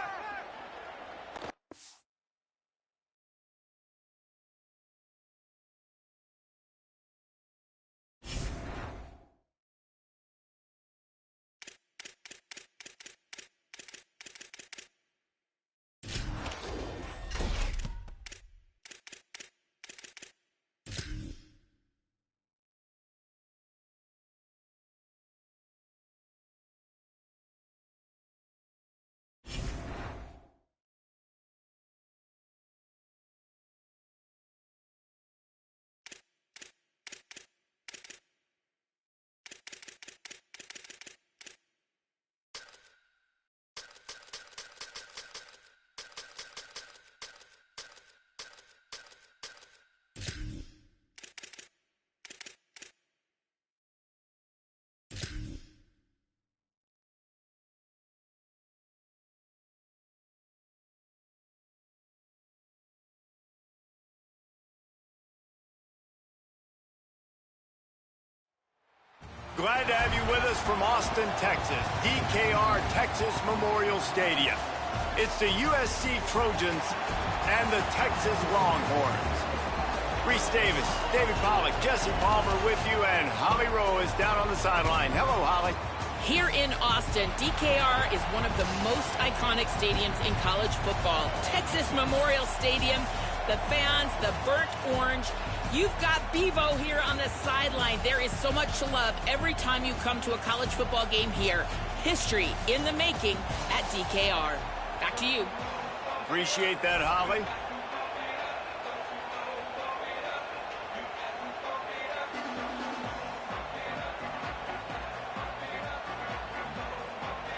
Glad to have you with us from Austin, Texas, DKR Texas Memorial Stadium. It's the USC Trojans and the Texas Longhorns. Reese Davis, David Pollack, Jesse Palmer with you, and Holly Rowe is down on the sideline. Hello, Holly. Here in Austin, DKR is one of the most iconic stadiums in college football. Texas Memorial Stadium, the fans, the burnt orange. You've got Bevo here on the sideline. There is so much to love every time you come to a college football game here. History in the making at DKR. Back to you. Appreciate that, Holly.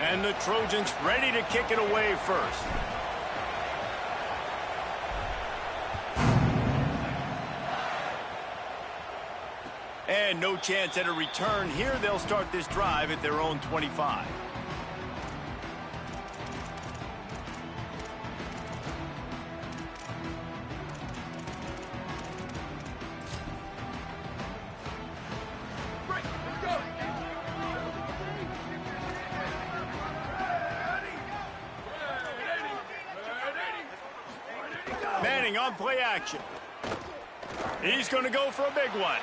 And the Trojans ready to kick it away first. And no chance at a return here. They'll start this drive at their own 25. Manning on play action. He's going to go for a big one.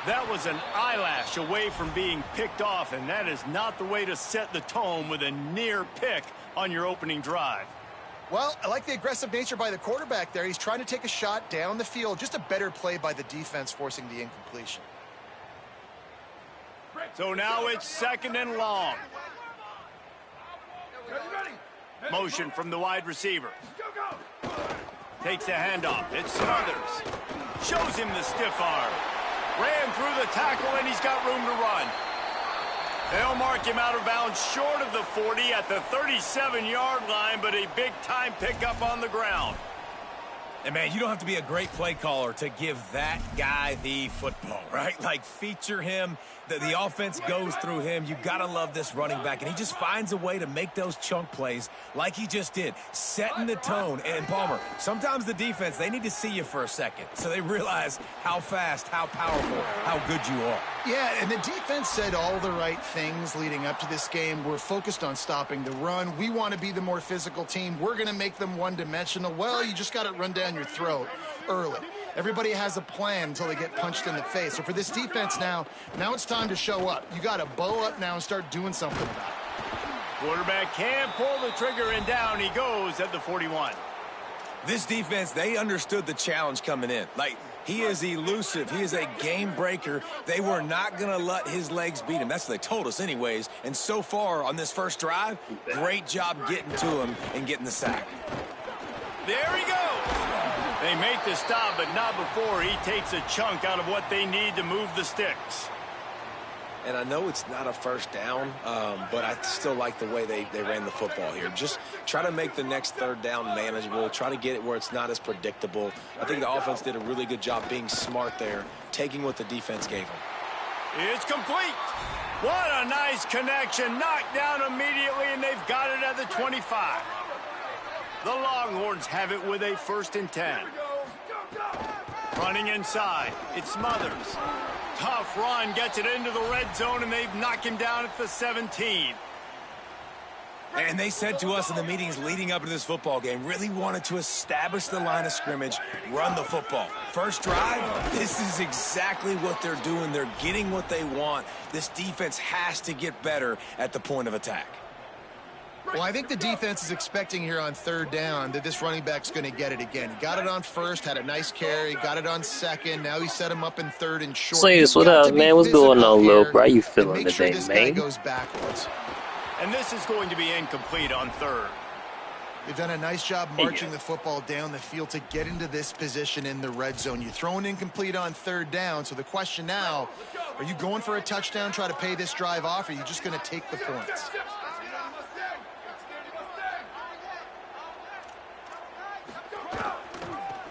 That was an eyelash away from being picked off, and that is not the way to set the tone with a near pick on your opening drive. Well, I like the aggressive nature by the quarterback there. He's trying to take a shot down the field. Just a better play by the defense forcing the incompletion. So now it's 2nd and long. Motion from the wide receiver. Takes the handoff. It's Smothers. Shows him the stiff arm. Ran through the tackle, and he's got room to run. They'll mark him out of bounds short of the 40 at the 37-yard line, but a big-time pickup on the ground. And, man, you don't have to be a great play caller to give that guy the football, right? Like, feature him. The offense goes through him. You got to love this running back. And he just finds a way to make those chunk plays like he just did, setting the tone. And, Palmer, sometimes the defense, they need to see you for a second so they realize how fast, how powerful, how good you are. Yeah, and the defense said all the right things leading up to this game. We're focused on stopping the run. We want to be the more physical team. We're going to make them one-dimensional. Well, you just got to run down your throat early. Everybody has a plan until they get punched in the face. So for this defense now it's time to show up. You got to bow up now and start doing something about it. Quarterback can't pull the trigger, and down he goes at the 41. This defense, they understood the challenge coming in. Like, he is elusive. He is a game breaker. They were not going to let his legs beat him. That's what they told us anyways. And so far on this first drive, great job getting to him and getting the sack. There he goes. They make the stop, but not before he takes a chunk out of what they need to move the sticks. And I know it's not a first down, but I still like the way they ran the football here. Just try to make the next third down manageable. Try to get it where it's not as predictable. I think the offense did a really good job being smart there, taking what the defense gave them. It's complete. What a nice connection. Knocked down immediately, and they've got it at the 25. The Longhorns have it with a 1st and 10. Running inside. It's Smothers. Tough run, gets it into the red zone, and they've knocked him down at the 17. And they said to us in the meetings leading up to this football game, really wanted to establish the line of scrimmage, run the football. First drive, this is exactly what they're doing. They're getting what they want. This defense has to get better at the point of attack. Well, I think the defense is expecting here on 3rd down that this running back's going to get it again. He got it on 1st, had a nice carry, got it on 2nd. Now he set him up in 3rd and short. Slaves, what up, man? What's going on, Lil? How you feeling today, today, this man? guy goes backwards. And this is going to be incomplete on 3rd. They've done a nice job marching the football down the field to get into this position in the red zone. You throw an incomplete on 3rd down. So the question now, are you going for a touchdown, try to pay this drive off, or are you just going to take the points?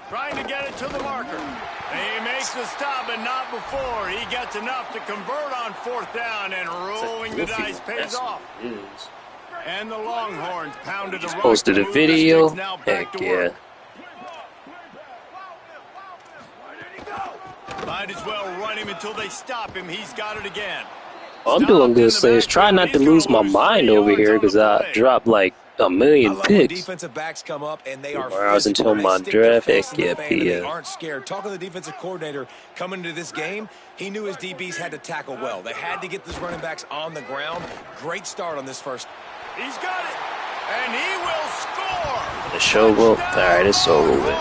Trying to get it to the marker. He makes the stop, but not before. He gets enough to convert on 4th down, and rolling the dice pays off. And the Longhorns pounded the rock. Posted a video. Heck yeah. Might as well run him until they stop him. He's got it again. I'm doing good, Slaves. Try not to lose my mind over here because I dropped like a million picks. Defensive backs come up and they are hours until my draft. Heck yeah, they aren't scared. Talking to the defensive coordinator coming into this game, he knew his DBs had to tackle well. They had to get these running backs on the ground. Great start on this first. He's got it, and he will score. The show will. All right, it's over with.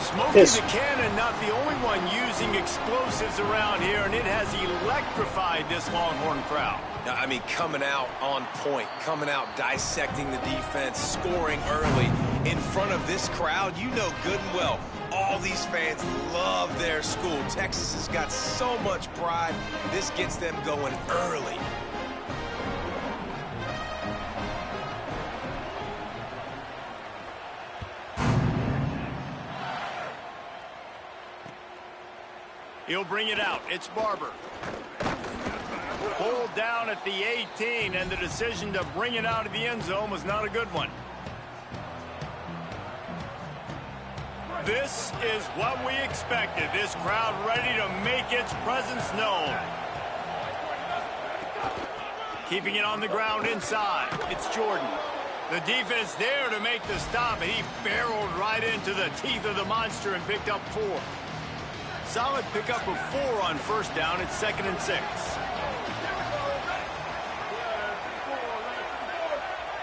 Smokey the Cannon, not the only one using explosives around here, and it has electrified this Longhorn crowd. Now, I mean, coming out on point, coming out dissecting the defense, scoring early in front of this crowd. You know good and well, all these fans love their school. Texas has got so much pride. This gets them going early. He'll bring it out. It's Barber. Pulled down at the 18, and the decision to bring it out of the end zone was not a good one. This is what we expected. This crowd ready to make its presence known. Keeping it on the ground inside. It's Jordan. The defense there to make the stop, and he barreled right into the teeth of the monster and picked up 4. Solid pickup of 4 on 1st down. It's 2nd and 6.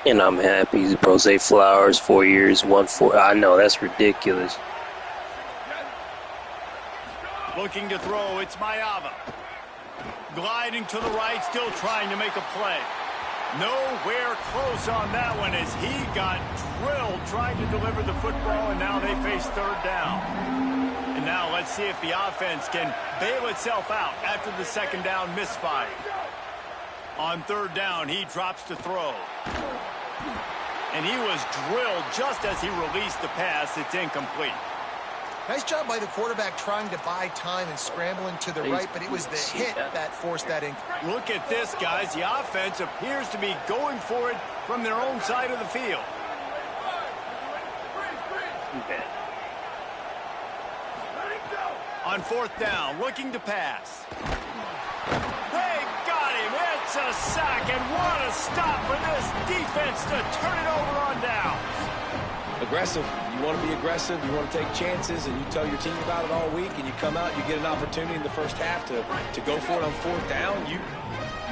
And I'm happy. Brose Flowers, 4 years, 1-4. I know, that's ridiculous. Looking to throw, it's Mayava. Gliding to the right, still trying to make a play. Nowhere close on that one as he got drilled trying to deliver the football, and now they face 3rd down. And now let's see if the offense can bail itself out after the 2nd down misfire. On 3rd down, he drops to throw. And he was drilled just as he released the pass. It's incomplete. Nice job by the quarterback trying to buy time and scrambling to the right, but it was the hit that forced that in. Look at this, guys. The offense appears to be going for it from their own side of the field. On 4th down, looking to pass. They got him. It's a sack, and what a stop for this defense to turn it over on downs. A aggressive. You want to be aggressive. You want to take chances, and you tell your team about it all week, and you come out, you get an opportunity in the first half to go for it on fourth down. You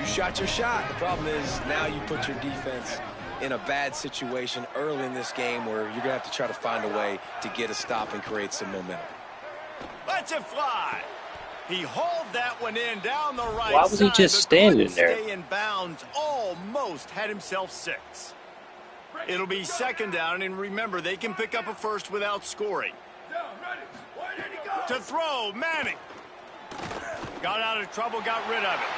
shot your shot. The problem is now you put your defense in a bad situation early in this game where you're going to have to try to find a way to get a stop and create some momentum. Lets it fly. He hauled that one in down the right Why was he side, just but standing couldn't there? stay in bounds. Almost had himself 6. It'll be second down, and remember, they can pick up a first without scoring. Down, ready. Why did he go? To throw, Manning. Got out of trouble, got rid of it.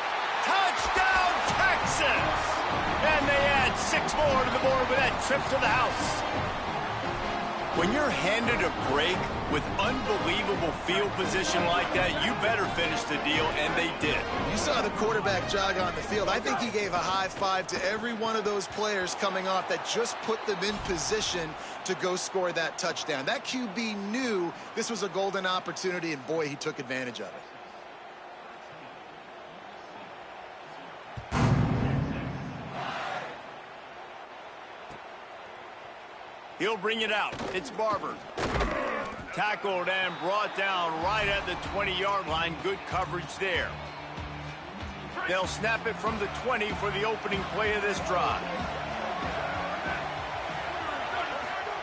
Touchdown, Texas! And they add 6 more to the board with that trip to the house. When you're handed a break with unbelievable field position like that, you better finish the deal, and they did. You saw the quarterback jog on the field. I think he gave a high five to every one of those players coming off that just put them in position to go score that touchdown. That QB knew this was a golden opportunity, and boy, he took advantage of it. He'll bring it out. It's Barber. Tackled and brought down right at the 20-yard line. Good coverage there. They'll snap it from the 20 for the opening play of this drive.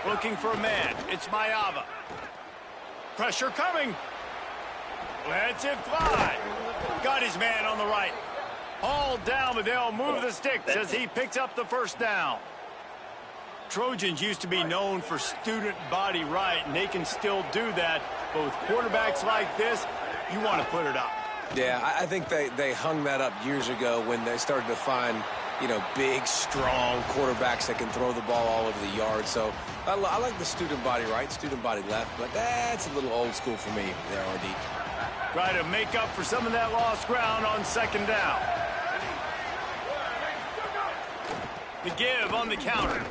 Looking for a man. It's Mayava. Pressure coming. Lets it fly. Got his man on the right. All down, but they'll move the sticks as he picks up the first down. Trojans used to be known for student body right, and they can still do that. But with quarterbacks like this, you want to put it up. Yeah, I think they hung that up years ago when they started to find, big, strong quarterbacks that can throw the ball all over the yard. So I like the student body right, student body left, but that's a little old school for me there, RD. Try to make up for some of that lost ground on second down. The give on the counter.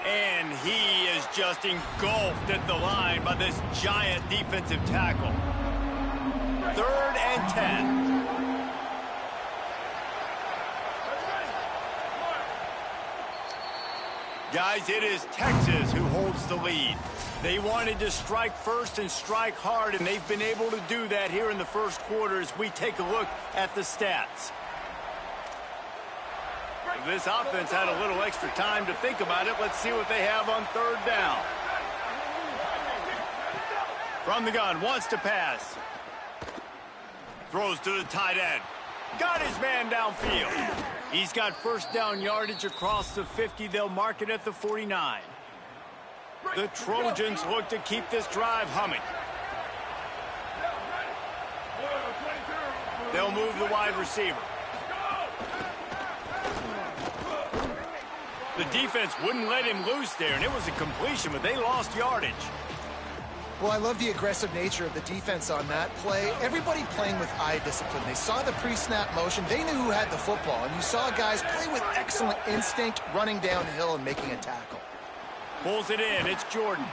And he is just engulfed at the line by this giant defensive tackle. 3rd and 10. Guys, it is Texas who holds the lead. They wanted to strike first and strike hard, and they've been able to do that here in the first quarter as we take a look at the stats. This offense had a little extra time to think about it. Let's see what they have on 3rd down. From the gun, wants to pass. Throws to the tight end. Got his man downfield. He's got first down yardage across the 50. They'll mark it at the 49. The Trojans look to keep this drive humming. They'll move the wide receiver. The defense wouldn't let him loose there, and it was a completion, but they lost yardage. Well, I love the aggressive nature of the defense on that play. Everybody playing with eye discipline. They saw the pre-snap motion. They knew who had the football, and you saw guys play with excellent instinct, running downhill and making a tackle. Pulls it in. It's Jordan.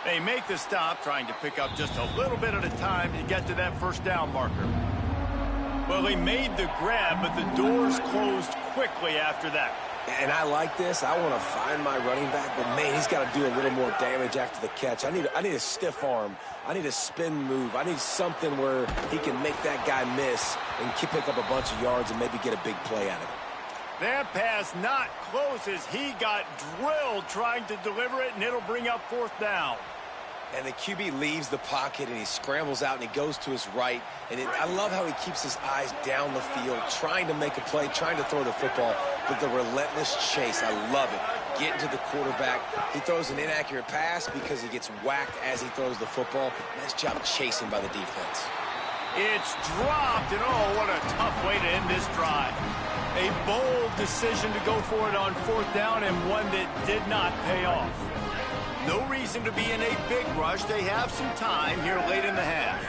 They make the stop, trying to pick up just a little bit at a time to get to that first down marker. Well, they made the grab, but the doors closed quickly after that. And I like this. I want to find my running back, but man, he's got to do a little more damage after the catch. I need a stiff arm. I need a spin move. I need something where he can make that guy miss and pick up a bunch of yards and maybe get a big play out of it. That pass not close as he got drilled trying to deliver it, and it'll bring up 4th down. And the QB leaves the pocket, and he scrambles out, and he goes to his right. And I love how he keeps his eyes down the field, trying to make a play, trying to throw the football. But the relentless chase, I love it. Getting to the quarterback. He throws an inaccurate pass because he gets whacked as he throws the football. Nice job chasing by the defense. It's dropped, and oh, what a tough way to end this drive. A bold decision to go for it on 4th down, and one that did not pay off. No reason to be in a big rush. They have some time here late in the half.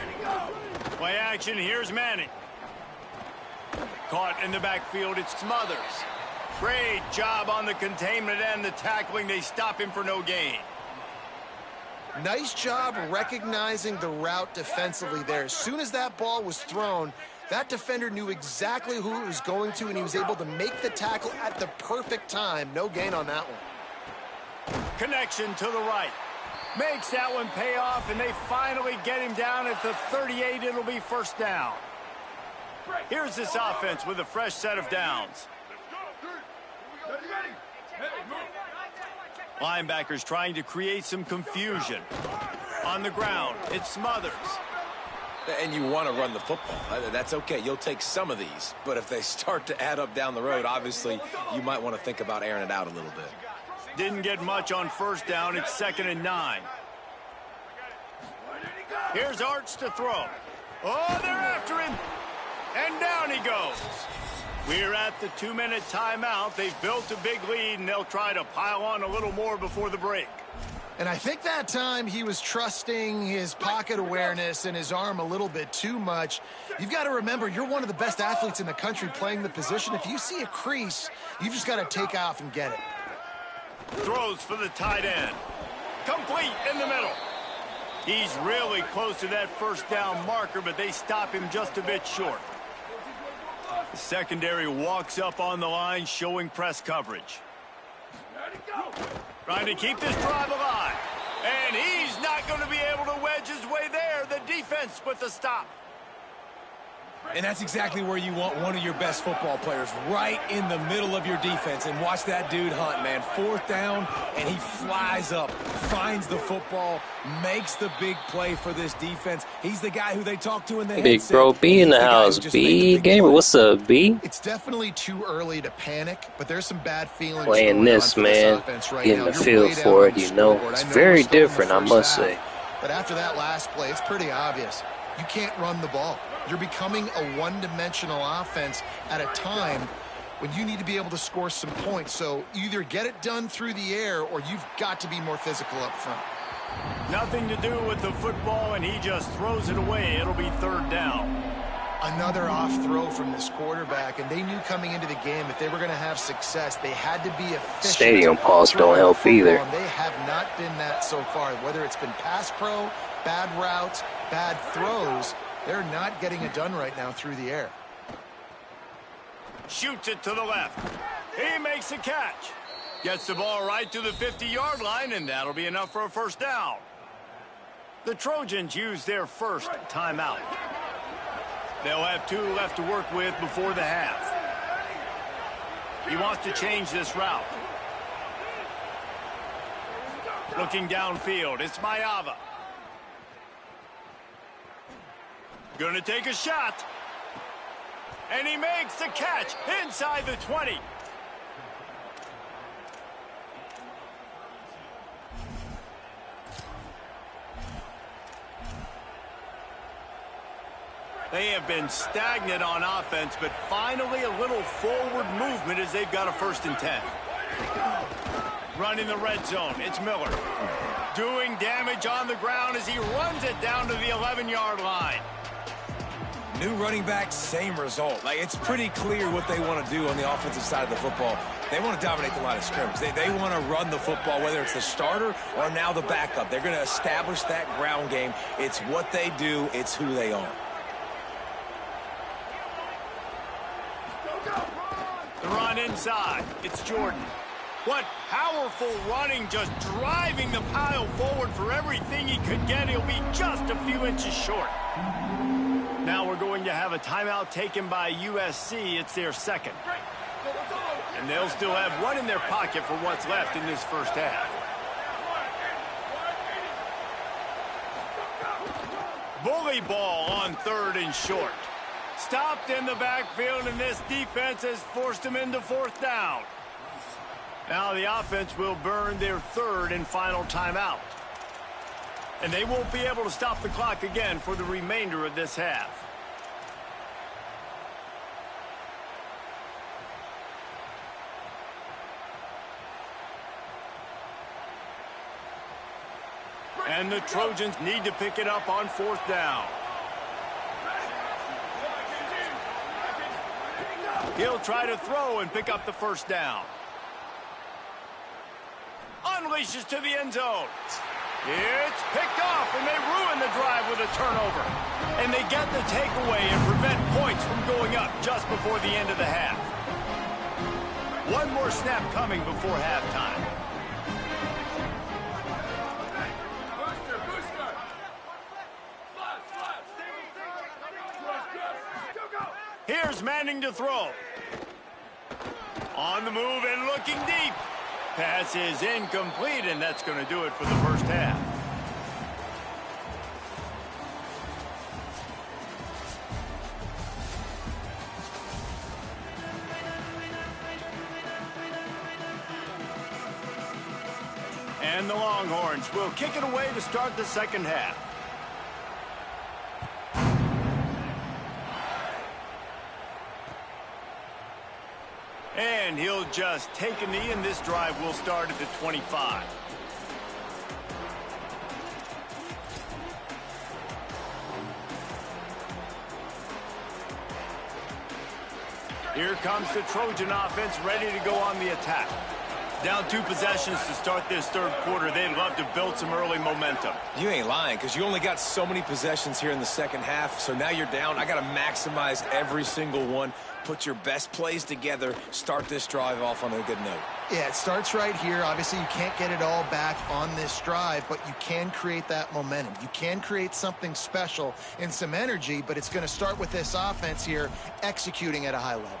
Play action. Here's Manning. Caught in the backfield. It's Smothers. Great job on the containment and the tackling. They stop him for no gain. Nice job recognizing the route defensively there. As soon as that ball was thrown, that defender knew exactly who it was going to, and he was able to make the tackle at the perfect time. No gain on that one. Connection to the right. Makes that one pay off, and they finally get him down at the 38. It'll be first down. Here's this offense with a fresh set of downs. Linebackers trying to create some confusion. On the ground, it's Smothers. And you want to run the football. That's okay. You'll take some of these. But if they start to add up down the road, obviously, you might want to think about airing it out a little bit. Didn't get much on first down. It's 2nd and 9. Here's Arch to throw. Oh, they're after him. And down he goes. We're at the 2-minute timeout. They've built a big lead, and they'll try to pile on a little more before the break. And I think that time he was trusting his pocket awareness and his arm a little bit too much. You've got to remember, you're one of the best athletes in the country playing the position. If you see a crease, you've just got to take off and get it. Throws for the tight end. Complete in the middle. He's really close to that first down marker, but they stop him just a bit short. The secondary walks up on the line, showing press coverage. Trying to keep this drive alive. And he's not going to be able to wedge his way there. The defense with the stop. And that's exactly where you want one of your best football players, right in the middle of your defense. And watch that dude hunt, man. 4th down, and he flies up, finds the football, makes the big play for this defense. He's the guy who they talk to in the Big headset. bro B in the house. B gamer, what's up, B? It's definitely too early to panic, but there's some bad feelings Playing going this, on for man, this offense right getting now. the You're feel way down for on it, the you know. scoreboard. It's I know very we're still in the different, I first must half, say. But after that last play, it's pretty obvious. You can't run the ball. You're becoming a one-dimensional offense at a time when you need to be able to score some points. So either get it done through the air or you've got to be more physical up front. Nothing to do with the football, and he just throws it away. It'll be 3rd down. Another off throw from this quarterback, and they knew coming into the game if they were going to have success, they had to be efficient. Stadium pause don't help either. And they have not been that so far. Whether it's been pass pro, bad routes, bad throws, they're not getting it done right now through the air. Shoots it to the left. He makes a catch. Gets the ball right to the 50-yard line, and that'll be enough for a first down. The Trojans use their first timeout. They'll have 2 left to work with before the half. He wants to change this route. Looking downfield, it's Mayava. Gonna take a shot. And he makes the catch inside the 20. They have been stagnant on offense, but finally a little forward movement as they've got a 1st and 10. Running the red zone, it's Miller. Doing damage on the ground as he runs it down to the 11-yard line. New running back, same result. Like, it's pretty clear what they want to do on the offensive side of the football. They want to dominate the line of scrimmage. They want to run the football, whether it's the starter or now the backup. They're going to establish that ground game. It's what they do. It's who they are. The run inside. It's Jordan. What powerful running, just driving the pile forward for everything he could get. He'll be just a few inches short. Now we're going to have a timeout taken by USC. It's their 2nd. And they'll still have 1 in their pocket for what's left in this first half. Bully ball on 3rd and short. Stopped in the backfield, and this defense has forced him into 4th down. Now the offense will burn their 3rd and final timeout. And they won't be able to stop the clock again for the remainder of this half. And the Trojans need to pick it up on 4th down. He'll try to throw and pick up the first down. Unleashes to the end zone. It's picked off, and they ruin the drive with a turnover. And they get the takeaway and prevent points from going up just before the end of the half. 1 more snap coming before halftime. Here's Manning to throw. On the move and looking deep. Pass is incomplete, and that's going to do it for the first half. And the Longhorns will kick it away to start the second half. And he'll just take a knee, and this drive will start at the 25. Here comes the Trojan offense ready to go on the attack. Down 2 possessions to start this third quarter. They'd love to build some early momentum. You ain't lying, because you only got so many possessions here in the second half, so now you're down. I got to maximize every single one. Put your best plays together. Start this drive off on a good note. Yeah, it starts right here. Obviously, you can't get it all back on this drive, but you can create that momentum. You can create something special and some energy, but it's going to start with this offense here executing at a high level.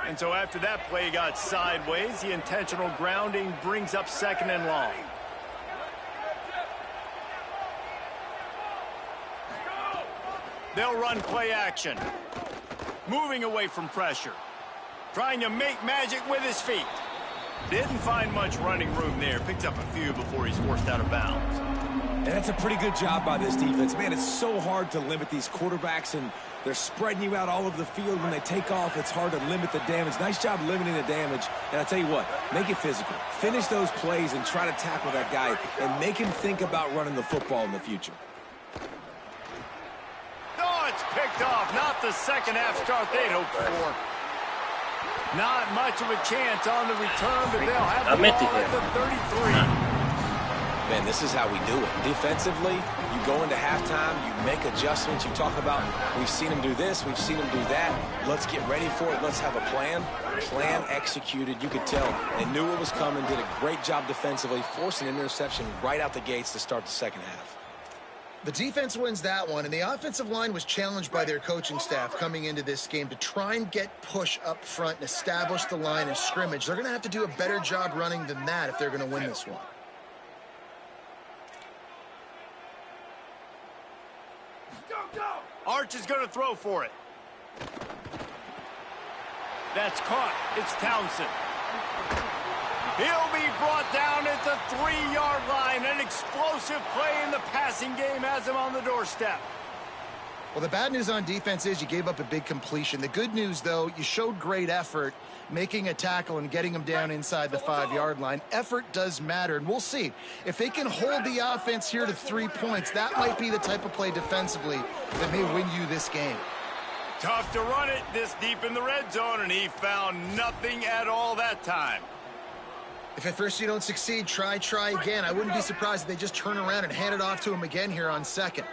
And so after that play got sideways, the intentional grounding brings up 2nd and long. They'll run play action. Moving away from pressure. Trying to make magic with his feet. Didn't find much running room there. Picks up a few before he's forced out of bounds. And that's a pretty good job by this defense. Man, it's so hard to limit these quarterbacks, and they're spreading you out all over the field. When they take off, it's hard to limit the damage. Nice job limiting the damage. And I'll tell you what, make it physical. Finish those plays and try to tackle that guy and make him think about running the football in the future. Oh, it's picked off. Not the second half start they'd hoped for. Not much of a chance on the return, but they'll have the ball at the 33. Man, this is how we do it. Defensively, you go into halftime, you make adjustments. You talk about, we've seen them do this, we've seen them do that. Let's get ready for it. Let's have a plan. Plan executed. You could tell they knew what was coming, did a great job defensively, forcing an interception right out the gates to start the second half. The defense wins that one, and the offensive line was challenged by their coaching staff coming into this game to try and get push up front and establish the line of scrimmage. They're going to have to do a better job running than that if they're going to win this one. Arch is going to throw for it. That's caught. It's Townsend. He'll be brought down at the 3-yard line. An explosive play in the passing game has him on the doorstep. Well, the bad news on defense is you gave up a big completion. The good news, though, you showed great effort making a tackle and getting them down inside the 5-yard line. Effort does matter, and we'll see. If they can hold the offense here to 3 points, that might be the type of play defensively that may win you this game. Tough to run it this deep in the red zone, and he found nothing at all that time. If at first you don't succeed, try again. I wouldn't be surprised if they just turn around and hand it off to him again here on 2nd.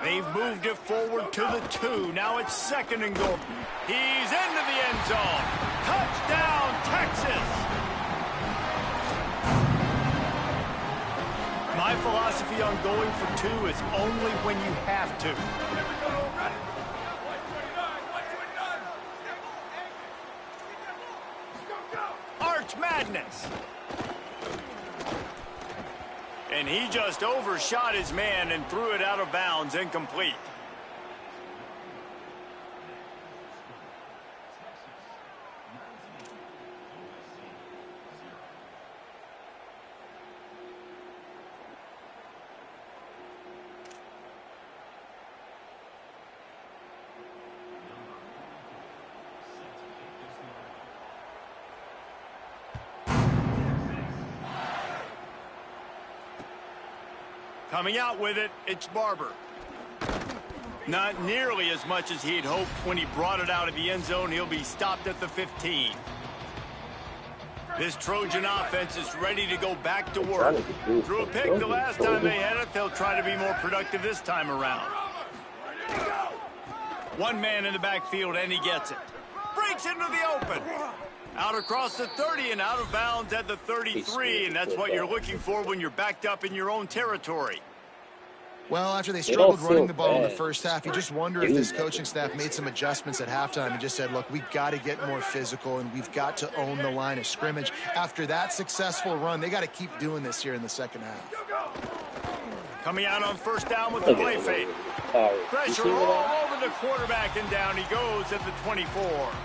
They've moved it forward to the 2. Now it's 2nd and goal. He's into the end zone. Touchdown, Texas! My philosophy on going for 2 is only when you have to. Arch Madness. And he just overshot his man and threw it out of bounds, incomplete. Coming out with it, it's Barber. Not nearly as much as he'd hoped when he brought it out of the end zone. He'll be stopped at the 15. This Trojan offense is ready to go back to work. Threw a pick the last time they had it. They'll try to be more productive this time around. One man in the backfield, and he gets it. Breaks into the open. Out across the 30 and out of bounds at the He's 33, scared and to that's put what you're that. looking for when you're backed up in your own territory. Well, after they They don't struggled running feel the ball in the bad. first half, you just wonder if Do this nothing coaching staff made some adjustments at halftime and just said, look, we've got to get more physical and we've got to own the line of scrimmage. After that successful run, they got to keep doing this here in the second half. Coming out on first down with the Look at play him fake. over there. Tired. You Pressure see that? all over the quarterback, and down he goes at the 24.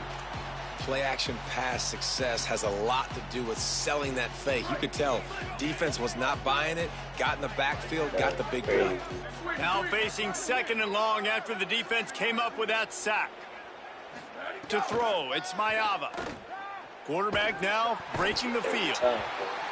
Play action pass success has a lot to do with selling that fake. You could tell defense was not buying it, got in the backfield, got the big play. Now facing second and long after the defense came up with that sack. To throw, it's Mayava. Quarterback now breaking the field.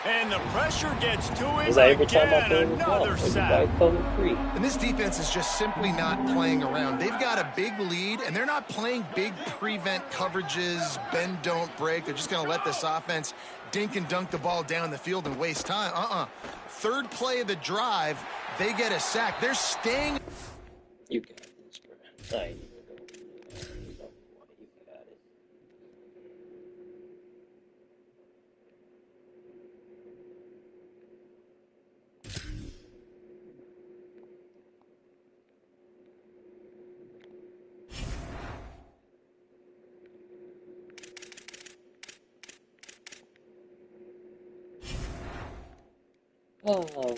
And the pressure gets to him It's like every time I again. throw the ball, Another sack. everybody coming free. And this defense is just simply not playing around. They've got a big lead, and they're not playing big prevent coverages, bend, don't break. They're just going to let this offense dink and dunk the ball down the field and waste time. Third play of the drive, they get a sack. They're staying. You got this, bro. I ain't even going. You got it. Oh.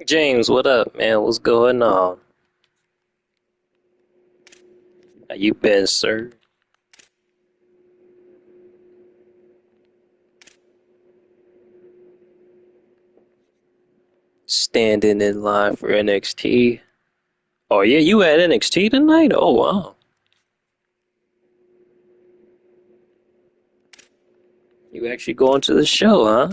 James, what up, man? What's going on? How you been, sir? Standing in line for NXT. Oh yeah, you at NXT tonight? Oh wow. You actually going to the show, huh?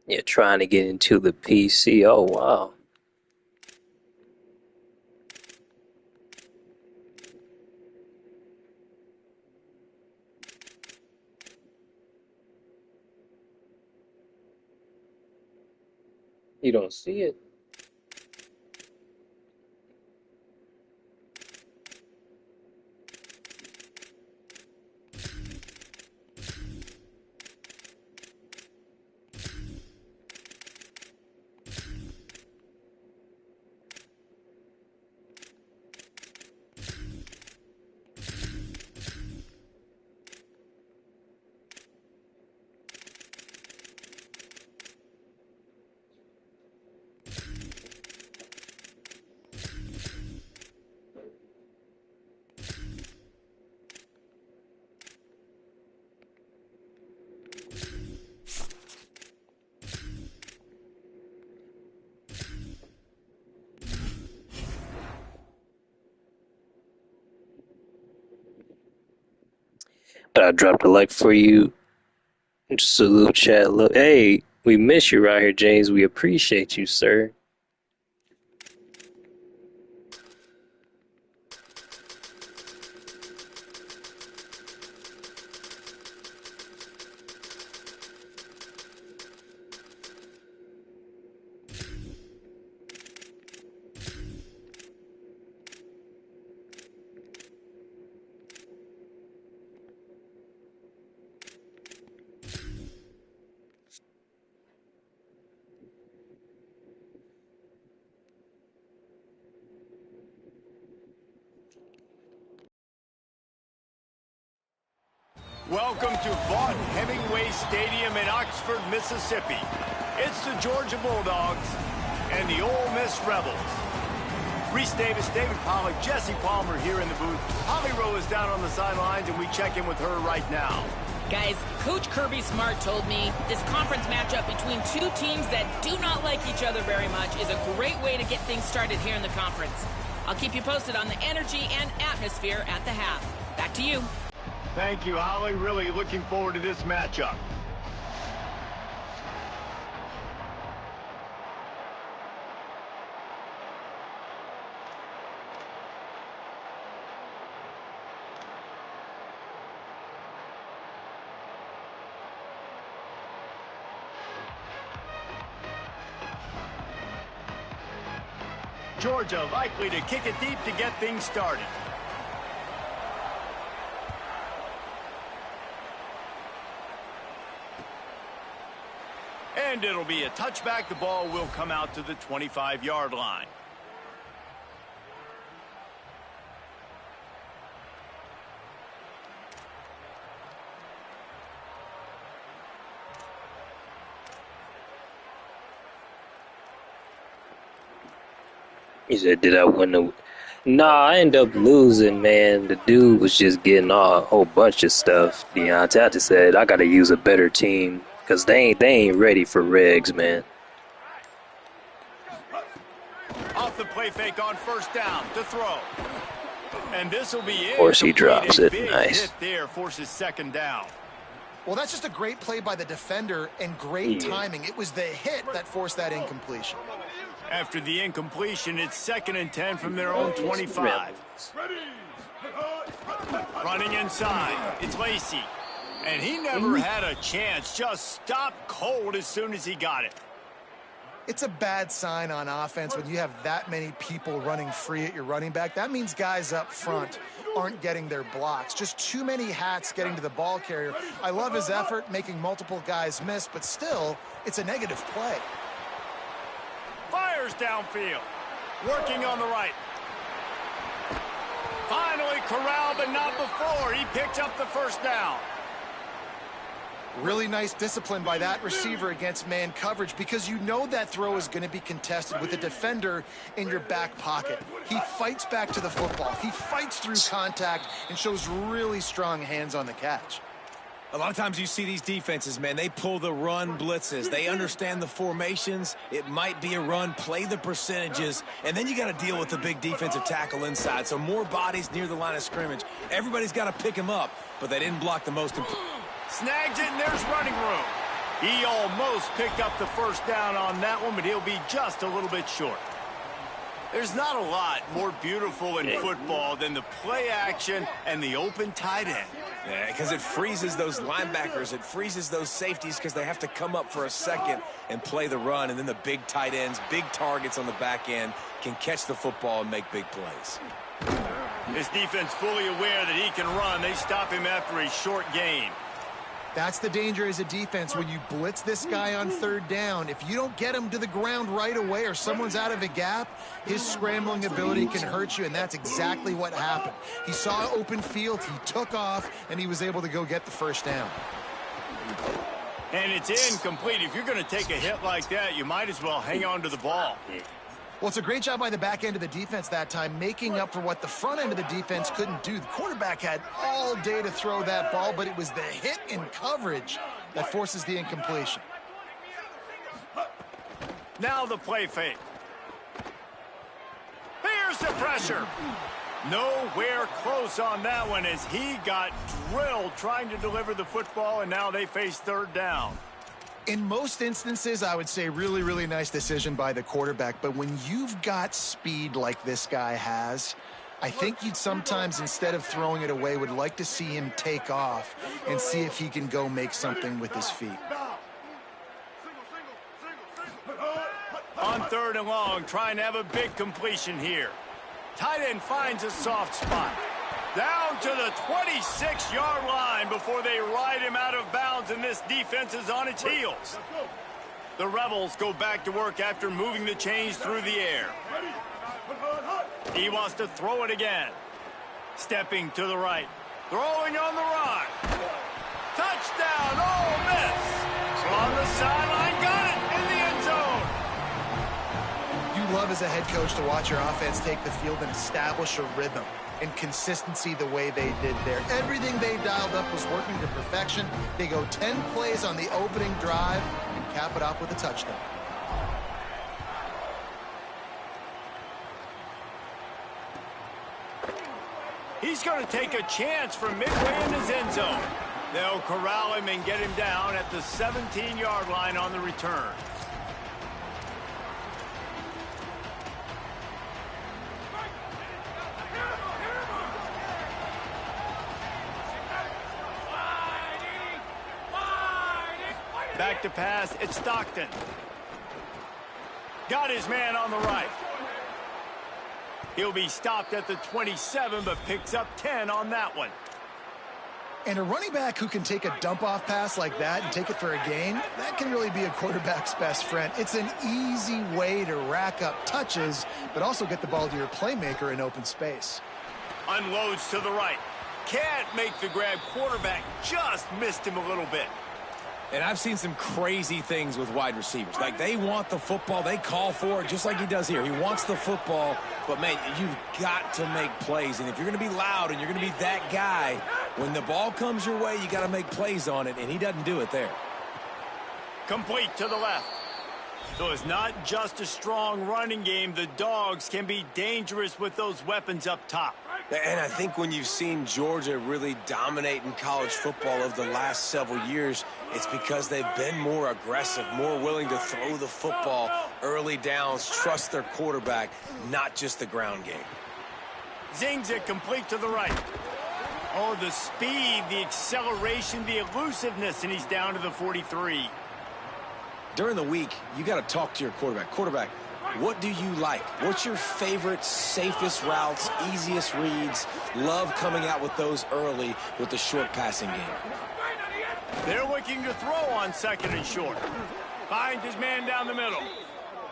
You're trying to get into the PC. Oh wow. You don't see it. But I dropped a like for you. Salute chat. Look, hey, we miss you right here, James. We appreciate you, sir. Welcome to Vaught Hemingway Stadium in Oxford, Mississippi. It's the Georgia Bulldogs and the Ole Miss Rebels. Reese Davis, David Pollack, Jesse Palmer here in the booth. Holly Rowe is down on the sidelines, and we check in with her right now. Guys, Coach Kirby Smart told me this conference matchup between two teams that do not like each other very much is a great way to get things started here in the conference. I'll keep you posted on the energy and atmosphere at the half. Back to you. Thank you, Holly. Really looking forward to this matchup. Georgia likely to kick it deep to get things started. And it'll be a touchback. The ball will come out to the 25-yard line. He said, did I win the... Nah, I ended up losing, man. The dude was just getting a whole bunch of stuff. Deontay said, I got to use a better team because they ain't ready for regs, man. Off the play fake on first down to throw. And this will be it. Of course he drops it. Nice. Hit there forces second down. Well, that's just a great play by the defender and great timing. It was the hit that forced that incompletion. After the incompletion, it's 2nd and 10 from their own 25. Running inside, it's Lacey. And he never had a chance, just stopped cold as soon as he got it. It's a bad sign on offense when you have that many people running free at your running back. That means guys up front aren't getting their blocks. Just too many hats getting to the ball carrier. I love his effort, making multiple guys miss, but still, it's a negative play. Fires downfield. Working on the right. Finally corralled, but not before. He picked up the first down. Really nice discipline by that receiver against man coverage because you know that throw is going to be contested with a defender in your back pocket. He fights back to the football. He fights through contact and shows really strong hands on the catch. A lot of times you see these defenses, man, they pull the run blitzes. They understand the formations. It might be a run, play the percentages, and then you got to deal with the big defensive tackle inside. So more bodies near the line of scrimmage. Everybody's got to pick him up, but they didn't block the most important. Snags it, and there's running room. He almost picked up the first down on that one, but he'll be just a little bit short. There's not a lot more beautiful in football than the play action and the open tight end. Yeah, because it freezes those linebackers. It freezes those safeties because they have to come up for a second and play the run. And then the big tight ends, big targets on the back end can catch the football and make big plays. His defense fully aware that he can run. They stop him after a short gain. That's the danger as a defense when you blitz this guy on 3rd down. If you don't get him to the ground right away or someone's out of a gap, his scrambling ability can hurt you, and that's exactly what happened. He saw open field, he took off, and he was able to go get the first down. And it's incomplete. If you're going to take a hit like that, you might as well hang on to the ball. Well, it's a great job by the back end of the defense that time, making up for what the front end of the defense couldn't do. The quarterback had all day to throw that ball, but it was the hit in coverage that forces the incompletion. Now the play fake. Here's the pressure. Nowhere close on that one as he got drilled trying to deliver the football, and now they face 3rd down. In most instances, I would say really, really nice decision by the quarterback. But when you've got speed like this guy has, I think you'd sometimes, instead of throwing it away, would like to see him take off and see if he can go make something with his feet. On 3rd and long, trying to have a big completion here. Tight end finds a soft spot. Down to the 26-yard line before they ride him out of bounds, and this defense is on its heels. The Rebels go back to work after moving the chains through the air. He wants to throw it again. Stepping to the right. Throwing on the run. Touchdown, Ole Miss. On the sideline, got it in the end zone. You love as a head coach to watch your offense take the field and establish a rhythm and consistency the way they did there. Everything they dialed up was working to perfection. They go 10 plays on the opening drive and cap it off with a touchdown. He's going to take a chance from midway in his end zone. They'll corral him and get him down at the 17-yard line on the return. Back to pass, it's Stockton. Got his man on the right. He'll be stopped at the 27, but picks up 10 on that one. And a running back who can take a dump-off pass like that and take it for a gain, that can really be a quarterback's best friend. It's an easy way to rack up touches, but also get the ball to your playmaker in open space. Unloads to the right. Can't make the grab. Quarterback just missed him a little bit. And I've seen some crazy things with wide receivers. Like, they want the football. They call for it just like he does here. He wants the football, but, man, you've got to make plays. And if you're going to be loud and you're going to be that guy, when the ball comes your way, you got to make plays on it, and he doesn't do it there. Complete to the left. So it's not just a strong running game. The Dogs can be dangerous with those weapons up top. And I think when you've seen Georgia really dominate in college football over the last several years, it's because they've been more aggressive, more willing to throw the football early downs, trust their quarterback, not just the ground game. Zings it complete to the right. Oh, the speed, the acceleration, the elusiveness, and he's down to the 43. During the week, you got to talk to your quarterback. Quarterback, what do you like? What's your favorite, safest routes, easiest reads? Love coming out with those early with the short passing game. They're looking to throw on second and short. Finds his man down the middle.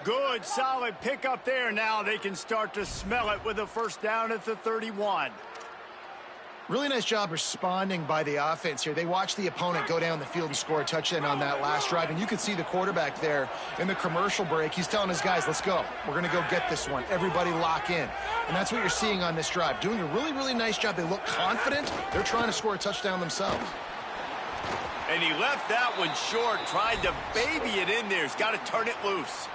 Good, solid pickup there. Now they can start to smell it with a first down at the 31. Really nice job responding by the offense here. They watched the opponent go down the field and score a touchdown on that last drive, and you could see the quarterback there in the commercial break. He's telling his guys, let's go. We're going to go get this one. Everybody lock in. And that's what you're seeing on this drive. Doing a really, really nice job. They look confident. They're trying to score a touchdown themselves. And he left that one short, tried to baby it in there. He's got to turn it loose.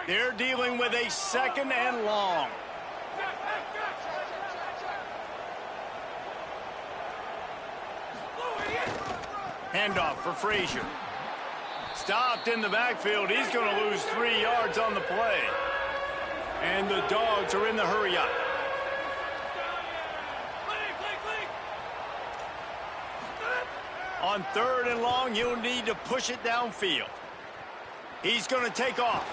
They're dealing with a second and long. Handoff for Frazier. Stopped in the backfield. He's going to lose 3 yards on the play. And the Dogs are in the hurry up. On third and long, he'll need to push it downfield. He's going to take off.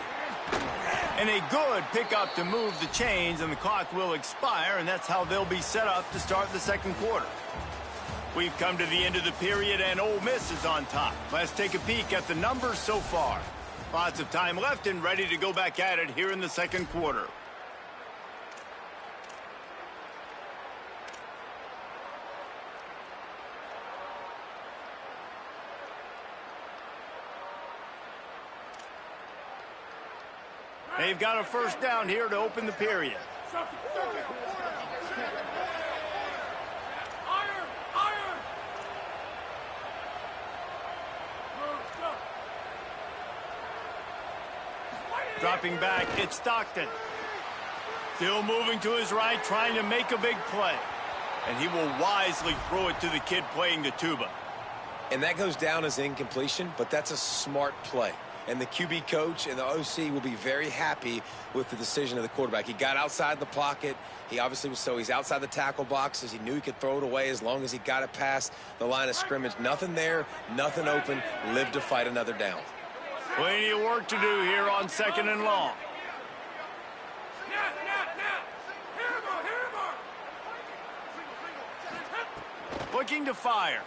And a good pickup to move the chains, and the clock will expire, and that's how they'll be set up to start the second quarter. We've come to the end of the period, and Ole Miss is on top. Let's take a peek at the numbers so far. Lots of time left and ready to go back at it here in the second quarter. They've got a first down here to open the period. Dropping back, it's Stockton. Still moving to his right, trying to make a big play. And he will wisely throw it to the kid playing the tuba. And that goes down as incompletion, but that's a smart play. And the QB coach and the OC will be very happy with the decision of the quarterback. He got outside the pocket. He obviously was he's outside the tackle boxes. He knew he could throw it away as long as he got it past the line of scrimmage. Nothing there, nothing open. Lived to fight another down. Plenty of work to do here on second and long. looking to fire.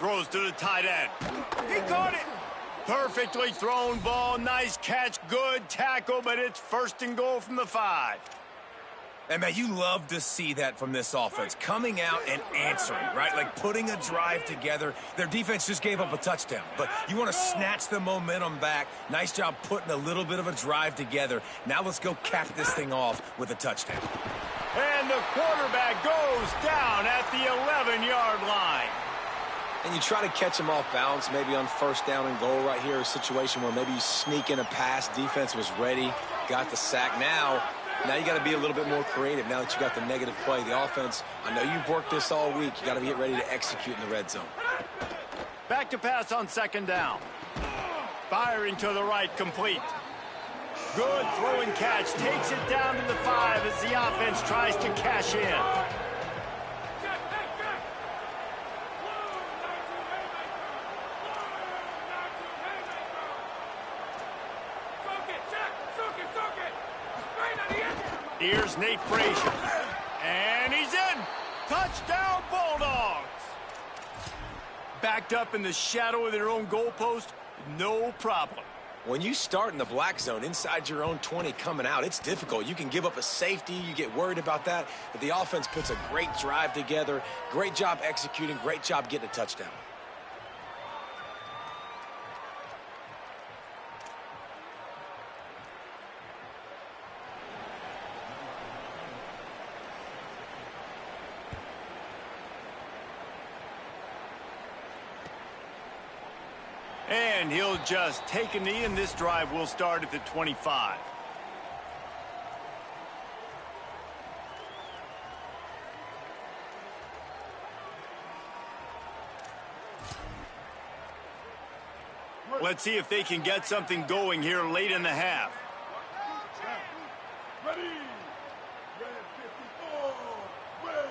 Throws to the tight end. He caught it. Perfectly thrown ball. Nice catch. Good tackle, but it's 1st and goal from the 5. And, man, you love to see that from this offense. Coming out and answering, right? Like putting a drive together. Their defense just gave up a touchdown. But you want to snatch the momentum back. Nice job putting a little bit of a drive together. Now let's go cap this thing off with a touchdown. And the quarterback goes down at the 11-yard line. And you try to catch him off balance, maybe on 1st down and goal right here, a situation where maybe you sneak in a pass. Defense was ready, got the sack. Now you got to be a little bit more creative now that you got the negative play. The offense, I know you've worked this all week. You got to get ready to execute in the red zone. Back to pass on 2nd down. Firing to the right, complete. Good throw and catch. Takes it down to the 5 as the offense tries to cash in. Here's Nate Frazier. And he's in. Touchdown, Bulldogs. Backed up in the shadow of their own goalpost, no problem. When you start in the black zone inside your own 20 coming out, it's difficult. You can give up a safety. You get worried about that. But the offense puts a great drive together. Great job executing. Great job getting a touchdown. And he'll just take a knee, and this drive will start at the 25. Let's see if they can get something going here late in the half. Ready. Red 54. Red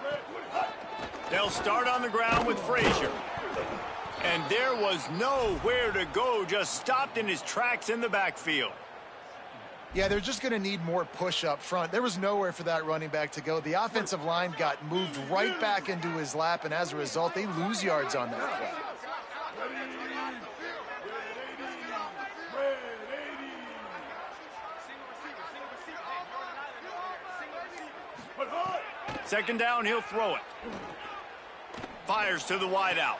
54. Red 25. They'll start on the ground with Frazier. And there was nowhere to go, just stopped in his tracks in the backfield. Yeah, they're just going to need more push up front. There was nowhere for that running back to go. The offensive line got moved right back into his lap, and as a result, they lose yards on that play. Second down, he'll throw it. Fires to the wideout.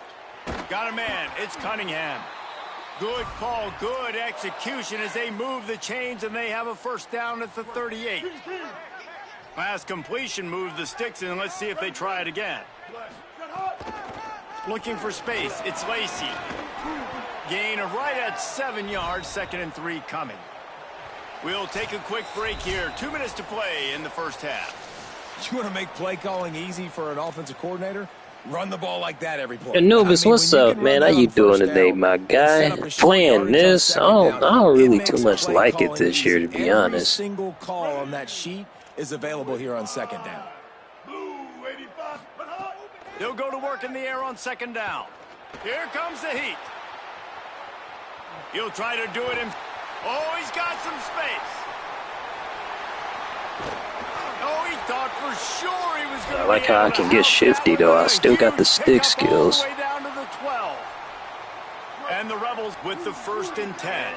Got a man. It's Cunningham. Good call, good execution as they move the chains, and they have a 1st down at the 38. Pass completion moved the sticks, and let's see if they try it again. Looking for space. It's Lacey. Gain of right at 7 yards. 2nd and 3 coming. We'll take a quick break here. 2 minutes to play in the 1st half. You want to make play calling easy for an offensive coordinator? Run the ball like that every play. Anubis, what's up, man? How you doing today, my guy? Playing this? I don't really too much like it this year, to be honest. Every single call on that sheet is available here on 2nd down. They'll go to work in the air on 2nd down. Here comes the heat. He'll try to do it in. Oh, he's got some space. Oh, he thought for sure he was going to. I like how I can get shifty, though. I still got the stick skills. All the way down to the 12. And the Rebels with the 1st and 10.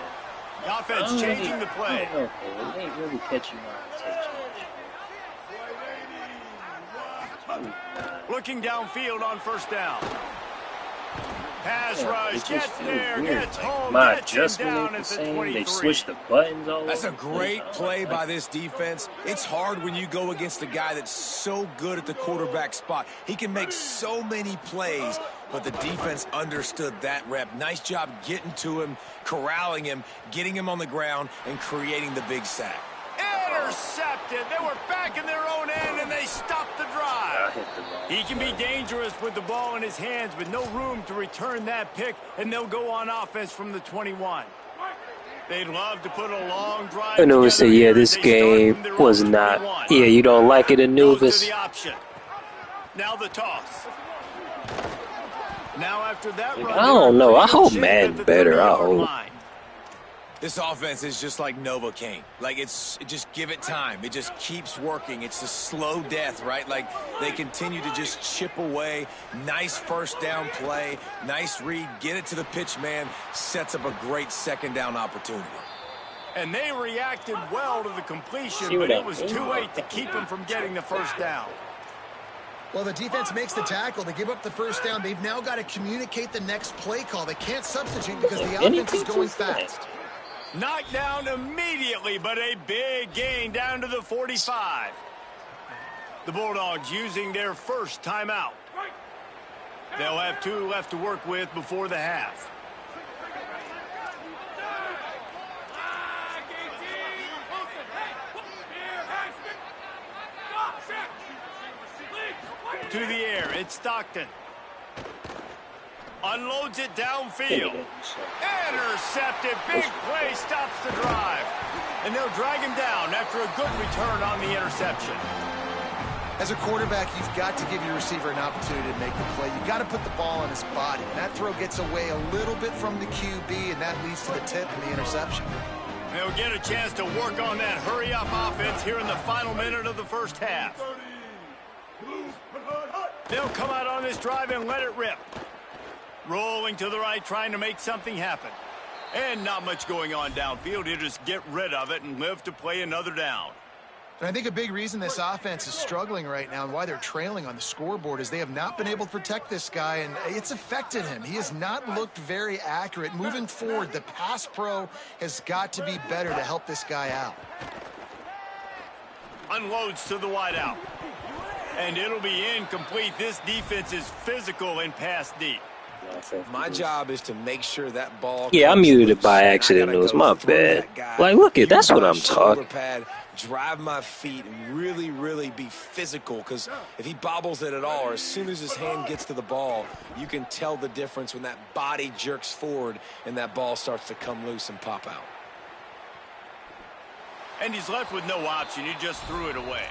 The offense changing the play. They ain't really catching my attention. Looking downfield on 1st down. Pass rush, gets there, gets home, My gets him adjustment down ain't the at the same. 23. They switched the buttons all That's a over. great play by this defense. It's hard when you go against a guy that's so good at the quarterback spot. He can make so many plays, but the defense understood that rep. Nice job getting to him, corralling him, getting him on the ground, and creating the big sack. Intercepted. They were back in their own end, and they stopped the drive. He can be dangerous with the ball in his hands, but no room to return that pick, and they'll go on offense from the 21. They'd love to put a long drive. Anubis said, yeah, this game was not. Yeah, you don't like it, Anubis? Now the toss. Now after that run, I don't know. I hope Madden better. I hope. This offense is just like Novocaine. Like, just give it time. It just keeps working. It's a slow death, right? Like, they continue to just chip away. Nice first down play. Nice read. Get it to the pitch man. Sets up a great second down opportunity. And they reacted well to the completion, but it was too late to keep them from getting the first down. Well, the defense makes the tackle. They give up the first down. They've now got to communicate the next play call. They can't substitute because the offense is going fast. Knocked down immediately, but a big gain down to the 45. The Bulldogs using their first timeout. They'll have 2 left to work with before the half. To the air, it's Stockton. Unloads it downfield. Intercepted. Big play stops the drive. And they'll drag him down after a good return on the interception. As a quarterback, you've got to give your receiver an opportunity to make the play. You've got to put the ball on his body. And that throw gets away a little bit from the QB, and that leads to the tip and the interception. They'll get a chance to work on that hurry-up offense here in the final minute of the first half. They'll come out on this drive and let it rip. Rolling to the right, trying to make something happen. And not much going on downfield. He'll just get rid of it and live to play another down. And I think a big reason this offense is struggling right now and why they're trailing on the scoreboard is they have not been able to protect this guy, and it's affected him. He has not looked very accurate. Moving forward, the pass pro has got to be better to help this guy out. Unloads to the wideout. And it'll be incomplete. This defense is physical and pass deep. My job is to make sure that ball. Yeah, I muted it by accident. It was my bad. Like, look at that's what I'm talking. Drive my feet and really, really be physical, because if he bobbles it at all, or as soon as his hand gets to the ball, you can tell the difference when that body jerks forward and that ball starts to come loose and pop out. And he's left with no option. He just threw it away.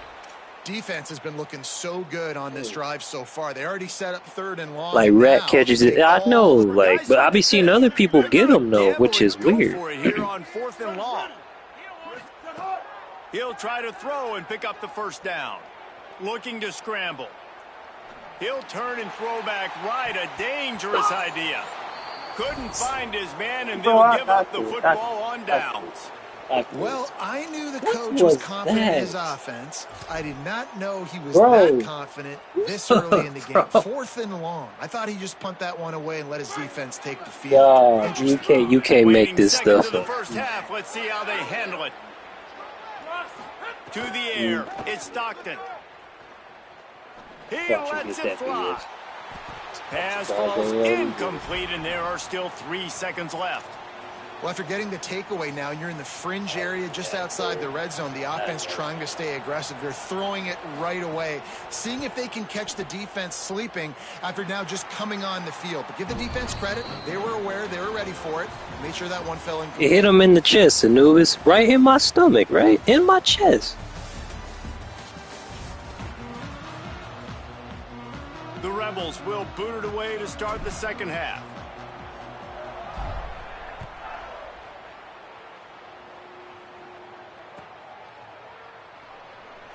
Defense has been looking so good on this drive so far. They already set up 3rd and long. Like, Rat catches it. I know, like, but I be seeing other people get them, though, which is weird. For it here on 4th and long. He'll try to throw and pick up the first down. Looking to scramble. He'll turn and throw back right. A dangerous idea. Couldn't find his man, and they'll give up the football on downs. Well, I knew the coach was confident in his offense. I did not know he was that confident this early in the game. 4th and long. I thought he just punt that one away and let his defense take the field. You can't make this stuff up. First half. Let's see how they handle it. To the air, it's Stockton. He lets it fly. Pass falls incomplete, and there are still 3 seconds left. Well, after getting the takeaway now, you're in the fringe area just outside the red zone. The offense trying to stay aggressive. They're throwing it right away, seeing if they can catch the defense sleeping after now just coming on the field. But give the defense credit. They were aware. They were ready for it. Made sure that one fell in. It hit him in the chest, Anubis. Right in my stomach, right? In my chest. The Rebels will boot it away to start the second half.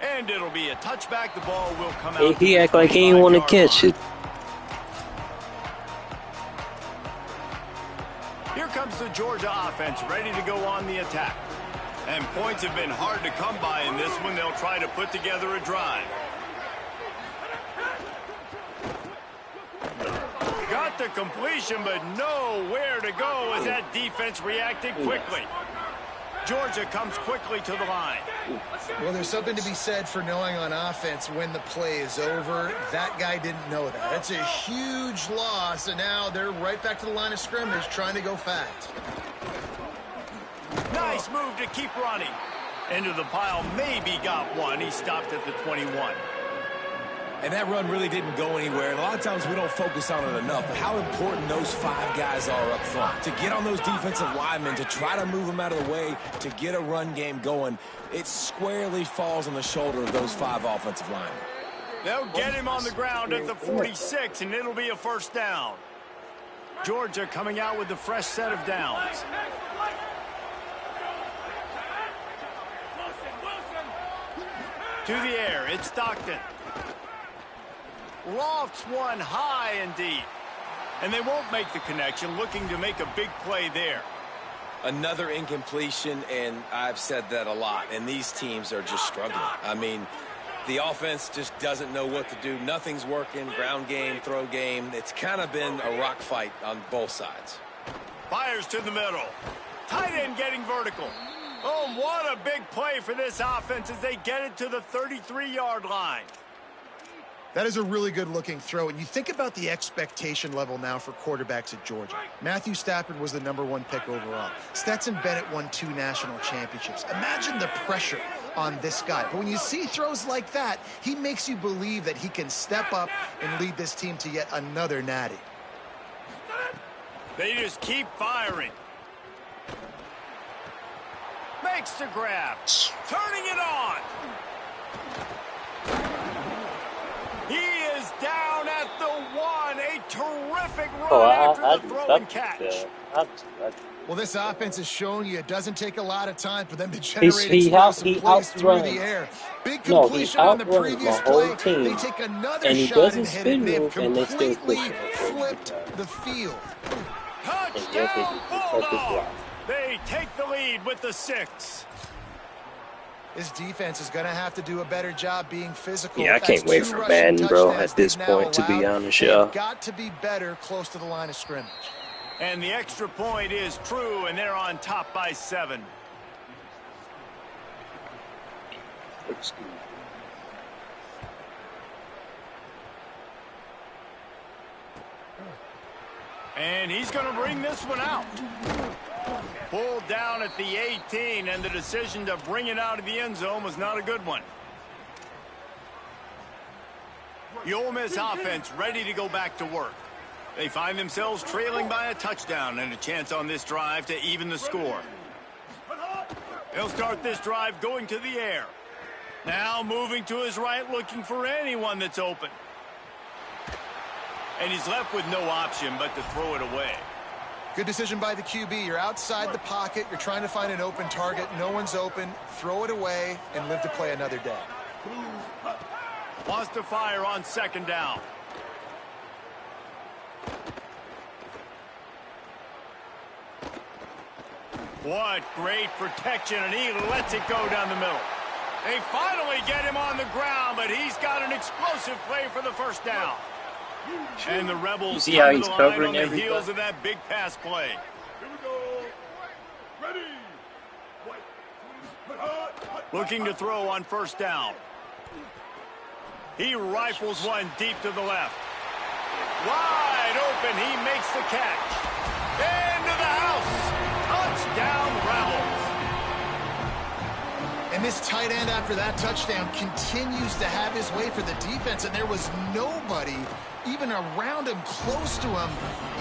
And it'll be a touchback. The ball will come out. He act like he didn't want to catch it. Here comes the Georgia offense, ready to go on the attack. And points have been hard to come by in this one. They'll try to put together a drive. Got the completion, but nowhere to go as that defense reacted quickly. Georgia comes quickly to the line. Well, there's something to be said for knowing on offense when the play is over. That guy didn't know that. That's a huge loss, and now they're right back to the line of scrimmage trying to go fast. Nice move to keep running. Into the pile, maybe got one. He stopped at the 21. And that run really didn't go anywhere. And a lot of times we don't focus on it enough. But how important those 5 guys are up front. To get on those defensive linemen, to try to move them out of the way, to get a run game going, it squarely falls on the shoulder of those 5 offensive linemen. They'll get him on the ground at the 46, and it'll be a first down. Georgia coming out with a fresh set of downs. To the air, it's Stockton. Lofts one high and deep. And they won't make the connection, looking to make a big play there. Another incompletion, and I've said that a lot, and these teams are just struggling. I mean, the offense just doesn't know what to do. Nothing's working, ground game, throw game. It's kind of been a rock fight on both sides. Fires to the middle. Tight end getting vertical. Oh, what a big play for this offense as they get it to the 33-yard line. That is a really good-looking throw, and you think about the expectation level now for quarterbacks at Georgia. Matthew Stafford was the #1 pick overall. Stetson Bennett won 2 national championships. Imagine the pressure on this guy. But when you see throws like that, he makes you believe that he can step up and lead this team to yet another natty. They just keep firing. Makes the grab. Turning it on. He is down at the 1. A terrific run after the throw and catch. Well, this offense has shown you it doesn't take a lot of time for them to generate explosive plays through the air. Big completion on the previous play. They take another shot and hit it, and they've completely flipped the field. Touchdown, Bulldogs! They take the lead with the 6. This defense is going to have to do a better job being physical. Yeah, I can't wait for Madden, bro, at this point, to be honest, y'all. They've got to be better close to the line of scrimmage. And the extra point is true, and they're on top by 7. And he's going to bring this one out. Pulled down at the 18, and the decision to bring it out of the end zone was not a good one. The Ole Miss offense ready to go back to work. They find themselves trailing by a touchdown and a chance on this drive to even the score. He'll start this drive going to the air. Now moving to his right, looking for anyone that's open. And he's left with no option but to throw it away. Good decision by the QB. You're outside the pocket. You're trying to find an open target. No one's open. Throw it away and live to play another day. Wants to fire on 2nd down. What great protection, and he lets it go down the middle. They finally get him on the ground, but he's got an explosive play for the 1st down. And the Rebels see how come he's to the line covering on the everybody? heels of that big pass play. Here we go. Ready. Looking to throw on 1st down. He rifles one deep to the left. Wide open, he makes the catch. Into the house. Touchdown, Rebels. And this tight end after that touchdown continues to have his way for the defense, and there was nobody even around him, close to him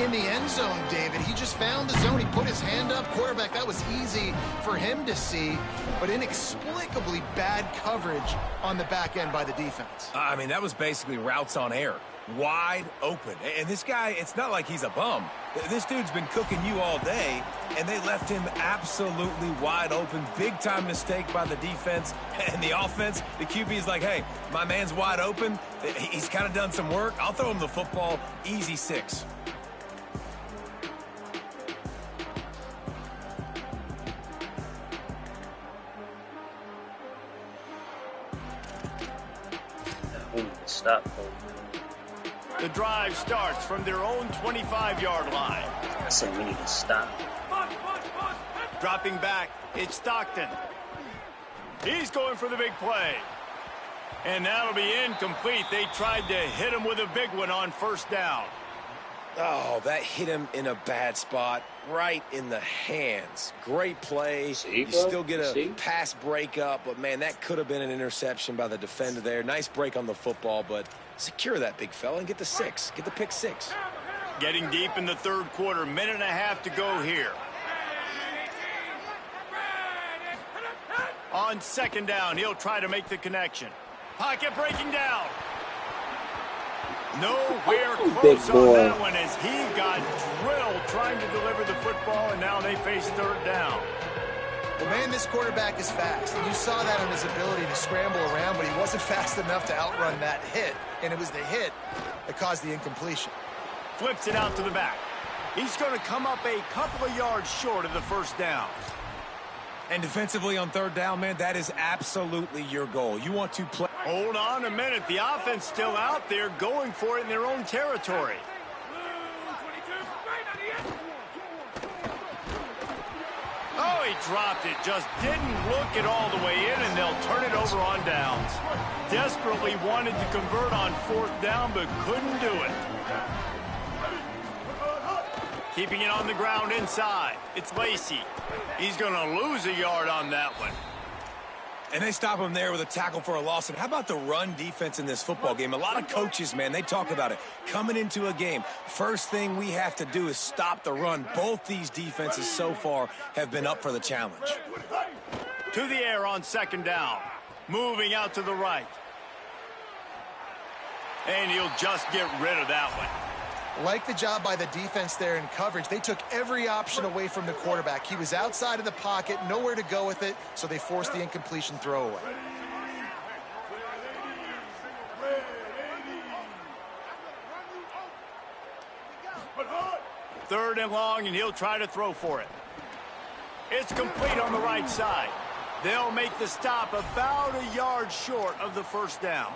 in the end zone, David. He just found the zone. He put his hand up. Quarterback, that was easy for him to see, but inexplicably bad coverage on the back end by the defense. I mean, that was basically routes on air. Wide open. And this guy, it's not like he's a bum. This dude's been cooking you all day, and they left him absolutely wide open. Big-time mistake by the defense. And the offense, the QB's like, hey, my man's wide open. He's kind of done some work. I'll throw him the football. Easy 6. Stop. The drive starts from their own 25-yard line. I said we need to stop. Dropping back, it's Stockton. He's going for the big play. And that'll be incomplete. They tried to hit him with a big one on 1st down. Oh, that hit him in a bad spot, right in the hands. Great play. You still get a pass breakup, but, man, that could have been an interception by the defender there. Nice break on the football, but secure that big fella and get the 6. Get the pick 6. Getting deep in the 3rd quarter, minute and a half to go here. On 2nd down, he'll try to make the connection. Pocket breaking down. Nowhere close on that one as he got drilled trying to deliver the football, and now they face 3rd down. Well, man, this quarterback is fast. And you saw that on his ability to scramble around, but he wasn't fast enough to outrun that hit. And it was the hit that caused the incompletion. Flips it out to the back. He's going to come up a couple of yards short of the first down. And defensively on third down, man, that is absolutely your goal. You want to play. Hold on a minute. The offense still out there going for it in their own territory. Oh, he dropped it. Just didn't look it all the way in, and they'll turn it over on downs. Desperately wanted to convert on fourth down, but couldn't do it. Keeping it on the ground inside. It's Lacey. He's going to lose a yard on that one. And they stop him there with a tackle for a loss. And how about the run defense in this football game? A lot of coaches, man, they talk about it. Coming into a game, first thing we have to do is stop the run. Both these defenses so far have been up for the challenge. To the air on second down. Moving out to the right. And he'll just get rid of that one. Like the job by the defense there in coverage. They took every option away from the quarterback. He was outside of the pocket, nowhere to go with it, so they forced the incompletion throwaway. Third and long, and he'll try to throw for it. It's complete on the right side. They'll make the stop about a yard short of the first down.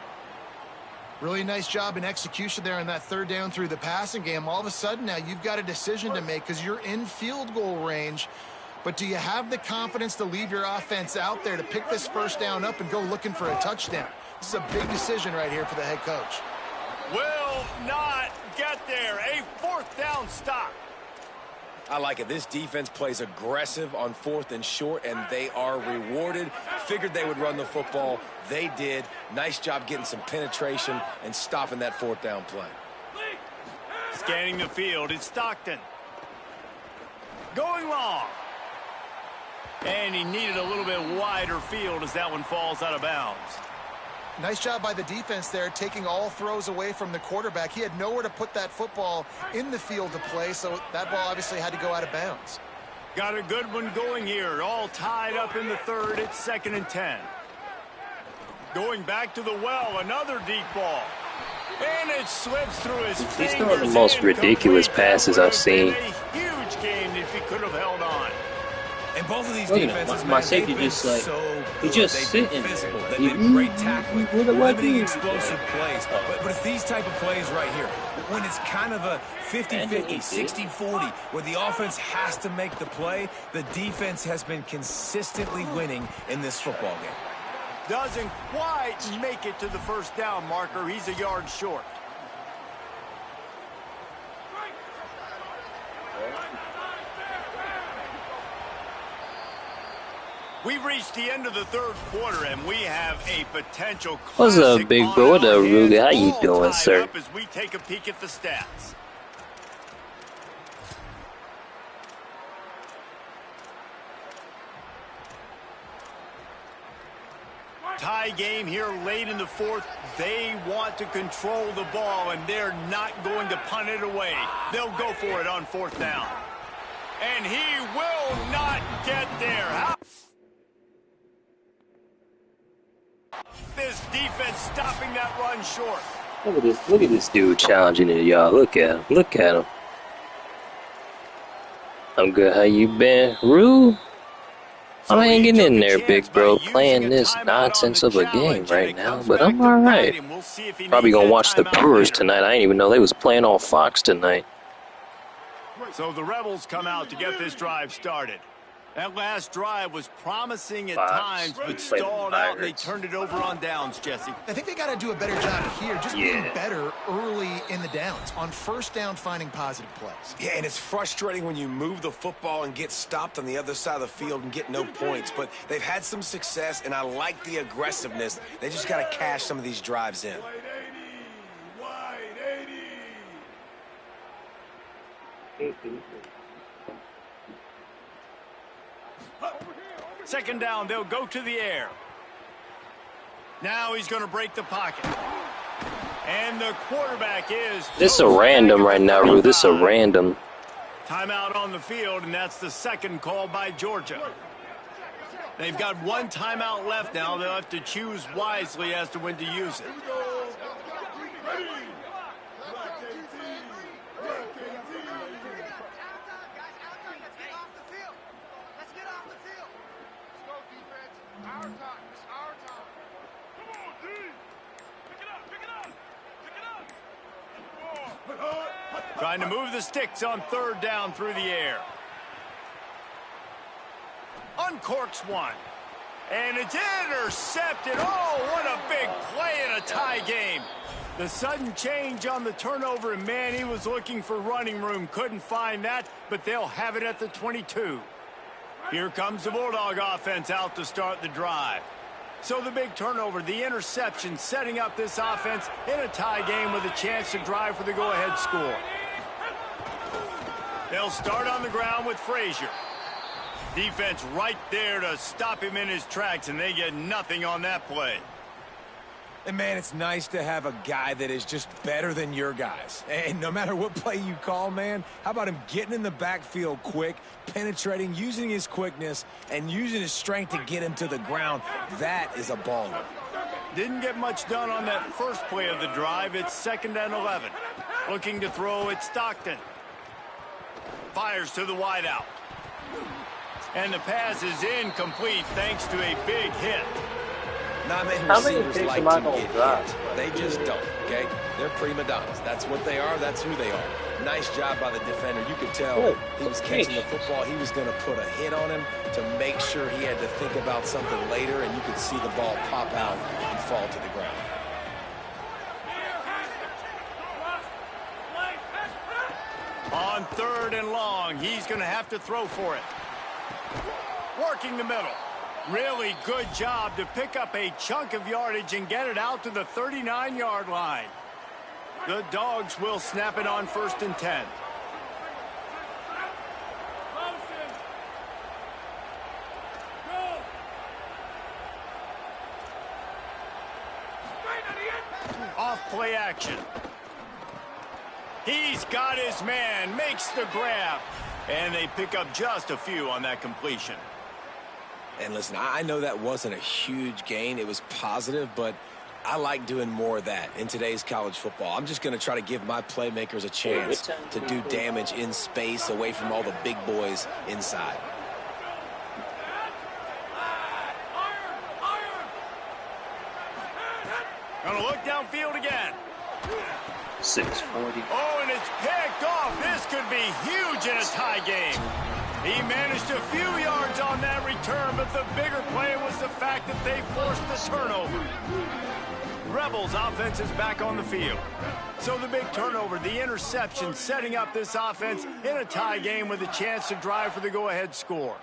Really nice job in execution there on that third down through the passing game. All of a sudden now you've got a decision to make because you're in field goal range. But do you have the confidence to leave your offense out there to pick this first down up and go looking for a touchdown? This is a big decision right here for the head coach. Will not get there. A fourth down stop. I like it. This defense plays aggressive on fourth and short, and they are rewarded. Figured they would run the football. They did. Nice job getting some penetration and stopping that fourth down play. Scanning the field, it's Stockton. Going long. And he needed a little bit wider field as that one falls out of bounds. Nice job by the defense there, taking all throws away from the quarterback. He had nowhere to put that football in the field to play, so that ball obviously had to go out of bounds. Got a good one going here. All tied up in the third. It's 2nd and 10. Going back to the well, another deep ball. And it slips through his fingers. These are the most ridiculous passes I've seen. A huge game if he could have held on. And both of these Look at defenses, him. My man, safety they've been just like so he's good. just They've sitting been physical. there. They've been great tackling, What about limiting you? explosive plays. But it's these type of plays right here, when it's kind of a 50-50, 60-40, where the offense has to make the play, the defense has been consistently winning in this football game. Doesn't quite make it to the first down marker. He's a yard short. We've reached the end of the third quarter, and we have a potential What's up, classic big on bro? What our up, Rudy? How hands, you all doing, tied sir? up as we take a peek at the stats. Tie game here late in the fourth. They want to control the ball, and they're not going to punt it away. They'll go for it on fourth down. And he will not get there. This defense stopping that run short. Look at this. Look at this dude challenging it, y'all. Look at him. Look at him. I'm good. How you been, Rue? I ain't getting in there, big bro, playing this nonsense of a game right now, but I'm alright. Probably gonna watch the Brewers tonight. I didn't even know they was playing on Fox tonight. So the Rebels come out to get this drive started. That last drive was promising at Fox. times, but stalled out, and they turned it over on downs, Jesse. I think they got to do a better job here, just being Yeah. better early in the downs, on first down finding positive plays. Yeah, and it's frustrating when you move the football and get stopped on the other side of the field and get no points. But they've had some success, and I like the aggressiveness. They just got to cash some of these drives in. Wide 80. Second down, they'll go to the air. Now he's going to break the pocket. And the quarterback is... This a random right now, Rue. This a random. Timeout on the field, and that's the second call by Georgia. They've got one timeout left now. They'll have to choose wisely as to when to use it. Ready. Black KT. Black KT. Trying to move the sticks on third down through the air. Uncorks one. And it's intercepted. Oh, what a big play in a tie game. The sudden change on the turnover, and man, he was looking for running room. Couldn't find that, but they'll have it at the 22. Here comes the Bulldog offense out to start the drive. So the big turnover, the interception, setting up this offense in a tie game with a chance to drive for the go-ahead score. They'll start on the ground with Frazier. Defense right there to stop him in his tracks, and they get nothing on that play. And, man, it's nice to have a guy that is just better than your guys. And no matter what play you call, man, how about him getting in the backfield quick, penetrating, using his quickness, and using his strength to get him to the ground? That is a baller. Didn't get much done on that first play of the drive. It's 2nd and 11. Looking to throw at Stockton. Fires to the wideout. And the pass is incomplete thanks to a big hit. Not many How many receivers picks like am I to gonna get drop? hit. They just don't, okay? They're prima donnas. That's what they are. That's who they are. Nice job by the defender. You could tell he was catching the football. He was going to put a hit on him to make sure he had to think about something later, and you could see the ball pop out and fall to the ground. On 3rd and long, he's going to have to throw for it. Working the middle. Really good job to pick up a chunk of yardage and get it out to the 39-yard line. The Dogs will snap it on 1st and 10. Off play action. He's got his man, makes the grab, and they pick up just a few on that completion. And listen, I know that wasn't a huge gain. It was positive, but I like doing more of that in today's college football. I'm just going to try to give my playmakers a chance to do damage in space away from all the big boys inside. Gonna look downfield again. 640. Oh, and it's picked off. This could be huge in a tie game. He managed a few yards on that return, but the bigger play was the fact that they forced the turnover. Rebels offense is back on the field. So the big turnover, the interception, setting up this offense in a tie game with a chance to drive for the go-ahead score.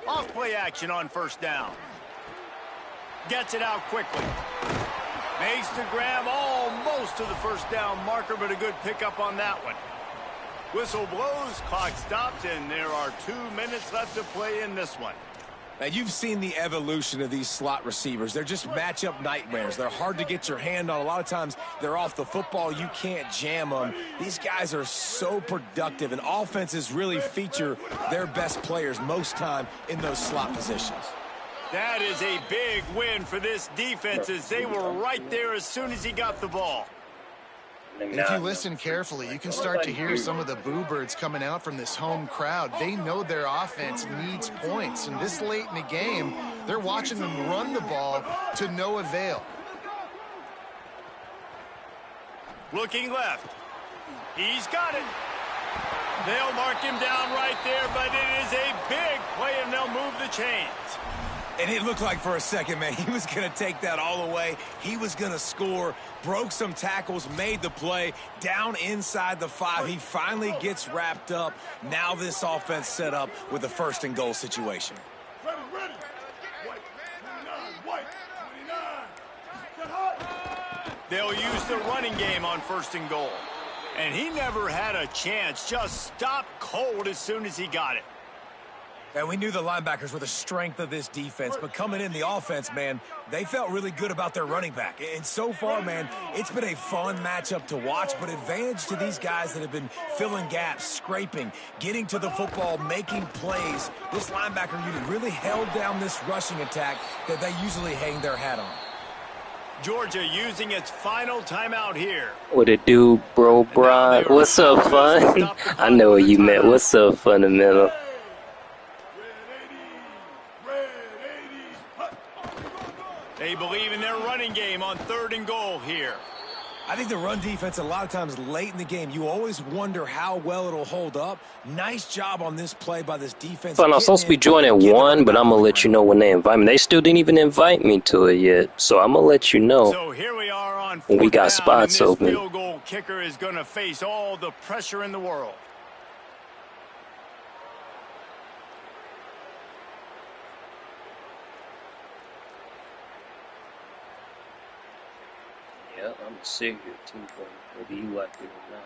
Off play action on 1st down. Gets it out quickly. Makes the grab almost to the 1st down marker, but a good pickup on that one. Whistle blows, clock stops, and there are 2 minutes left to play in this one. Now, you've seen the evolution of these slot receivers. They're just matchup nightmares. They're hard to get your hand on. A lot of times, they're off the football. You can't jam them. These guys are so productive, and offenses really feature their best players most time in those slot positions. That is a big win for this defense as they were right there as soon as he got the ball. And if you listen carefully, you can start to hear some of the boo birds coming out from this home crowd. They know their offense needs points, and this late in the game, they're watching them run the ball to no avail. Looking left. He's got it. They'll mark him down right there, but it is a big play, and they'll move the chains. And it looked like for a second, man, he was going to take that all the way. He was going to score, broke some tackles, made the play, down inside the 5. He finally gets wrapped up. Now this offense set up with a 1st and goal situation. Ready. White 29. White 29. Get hot. They'll use the running game on 1st and goal. And he never had a chance. Just stopped cold as soon as he got it. And we knew the linebackers were the strength of this defense, but coming in the offense, man, they felt really good about their running back. And so far, man, it's been a fun matchup to watch, but advantage to these guys that have been filling gaps, scraping, getting to the football, making plays. This linebacker unit really held down this rushing attack that they usually hang their hat on. Georgia using its final timeout here. What it do, bro, Brian? What's up, fun? I know what you meant. What's up, fundamental? They believe in their running game on 3rd and goal here. I think the run defense, a lot of times late in the game, you always wonder how well it'll hold up. Nice job on this play by this defense. Fun, I'm supposed to be joining at 1, but I'm going to let you know when they invite me. They still didn't even invite me to it yet, so I'm going to let you know So here we are on when we got 4th down, spots and this open. field goal kicker is going to face all the pressure in the world. Yeah, I'm a serious too, bro. Whether you like it or not.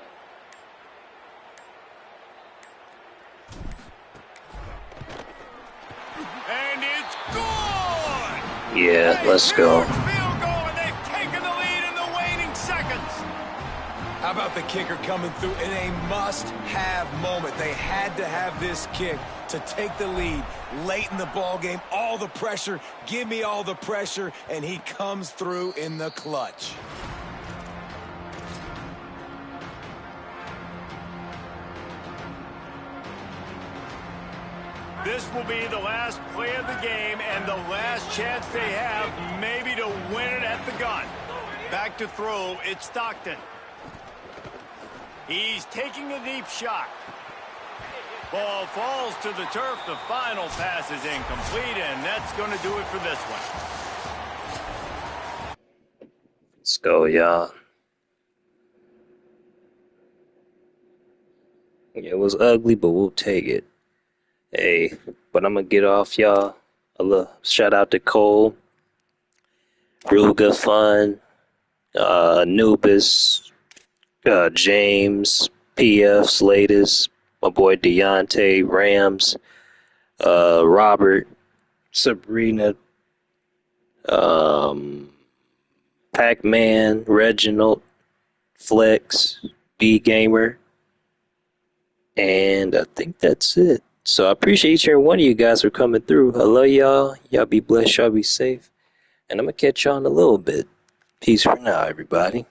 And it's gone! Yeah, let's go. Field goal, and they've taken the lead in the waning seconds. How about the kicker coming through in a must-have moment? They had to have this kick to take the lead late in the ball game. All the pressure, give me all the pressure, and he comes through in the clutch. This will be the last play of the game and the last chance they have maybe to win it at the gun. Back to throw, it's Stockton. He's taking a deep shot. Ball falls to the turf. The final pass is incomplete, and that's going to do it for this one. Let's go, y'all. Yeah, it was ugly, but we'll take it. Hey, but I'm going to get off, y'all. Shout out to Cole. Real good fun. Anubis, James, PF, Slatus, my boy Deontay, Rams, Robert, Sabrina, Pac-Man, Reginald, Flex, B-Gamer, and I think that's it. So I appreciate each and every one of you guys for coming through. I love y'all. Y'all be blessed. Y'all be safe. And I'm going to catch y'all in a little bit. Peace for now, everybody.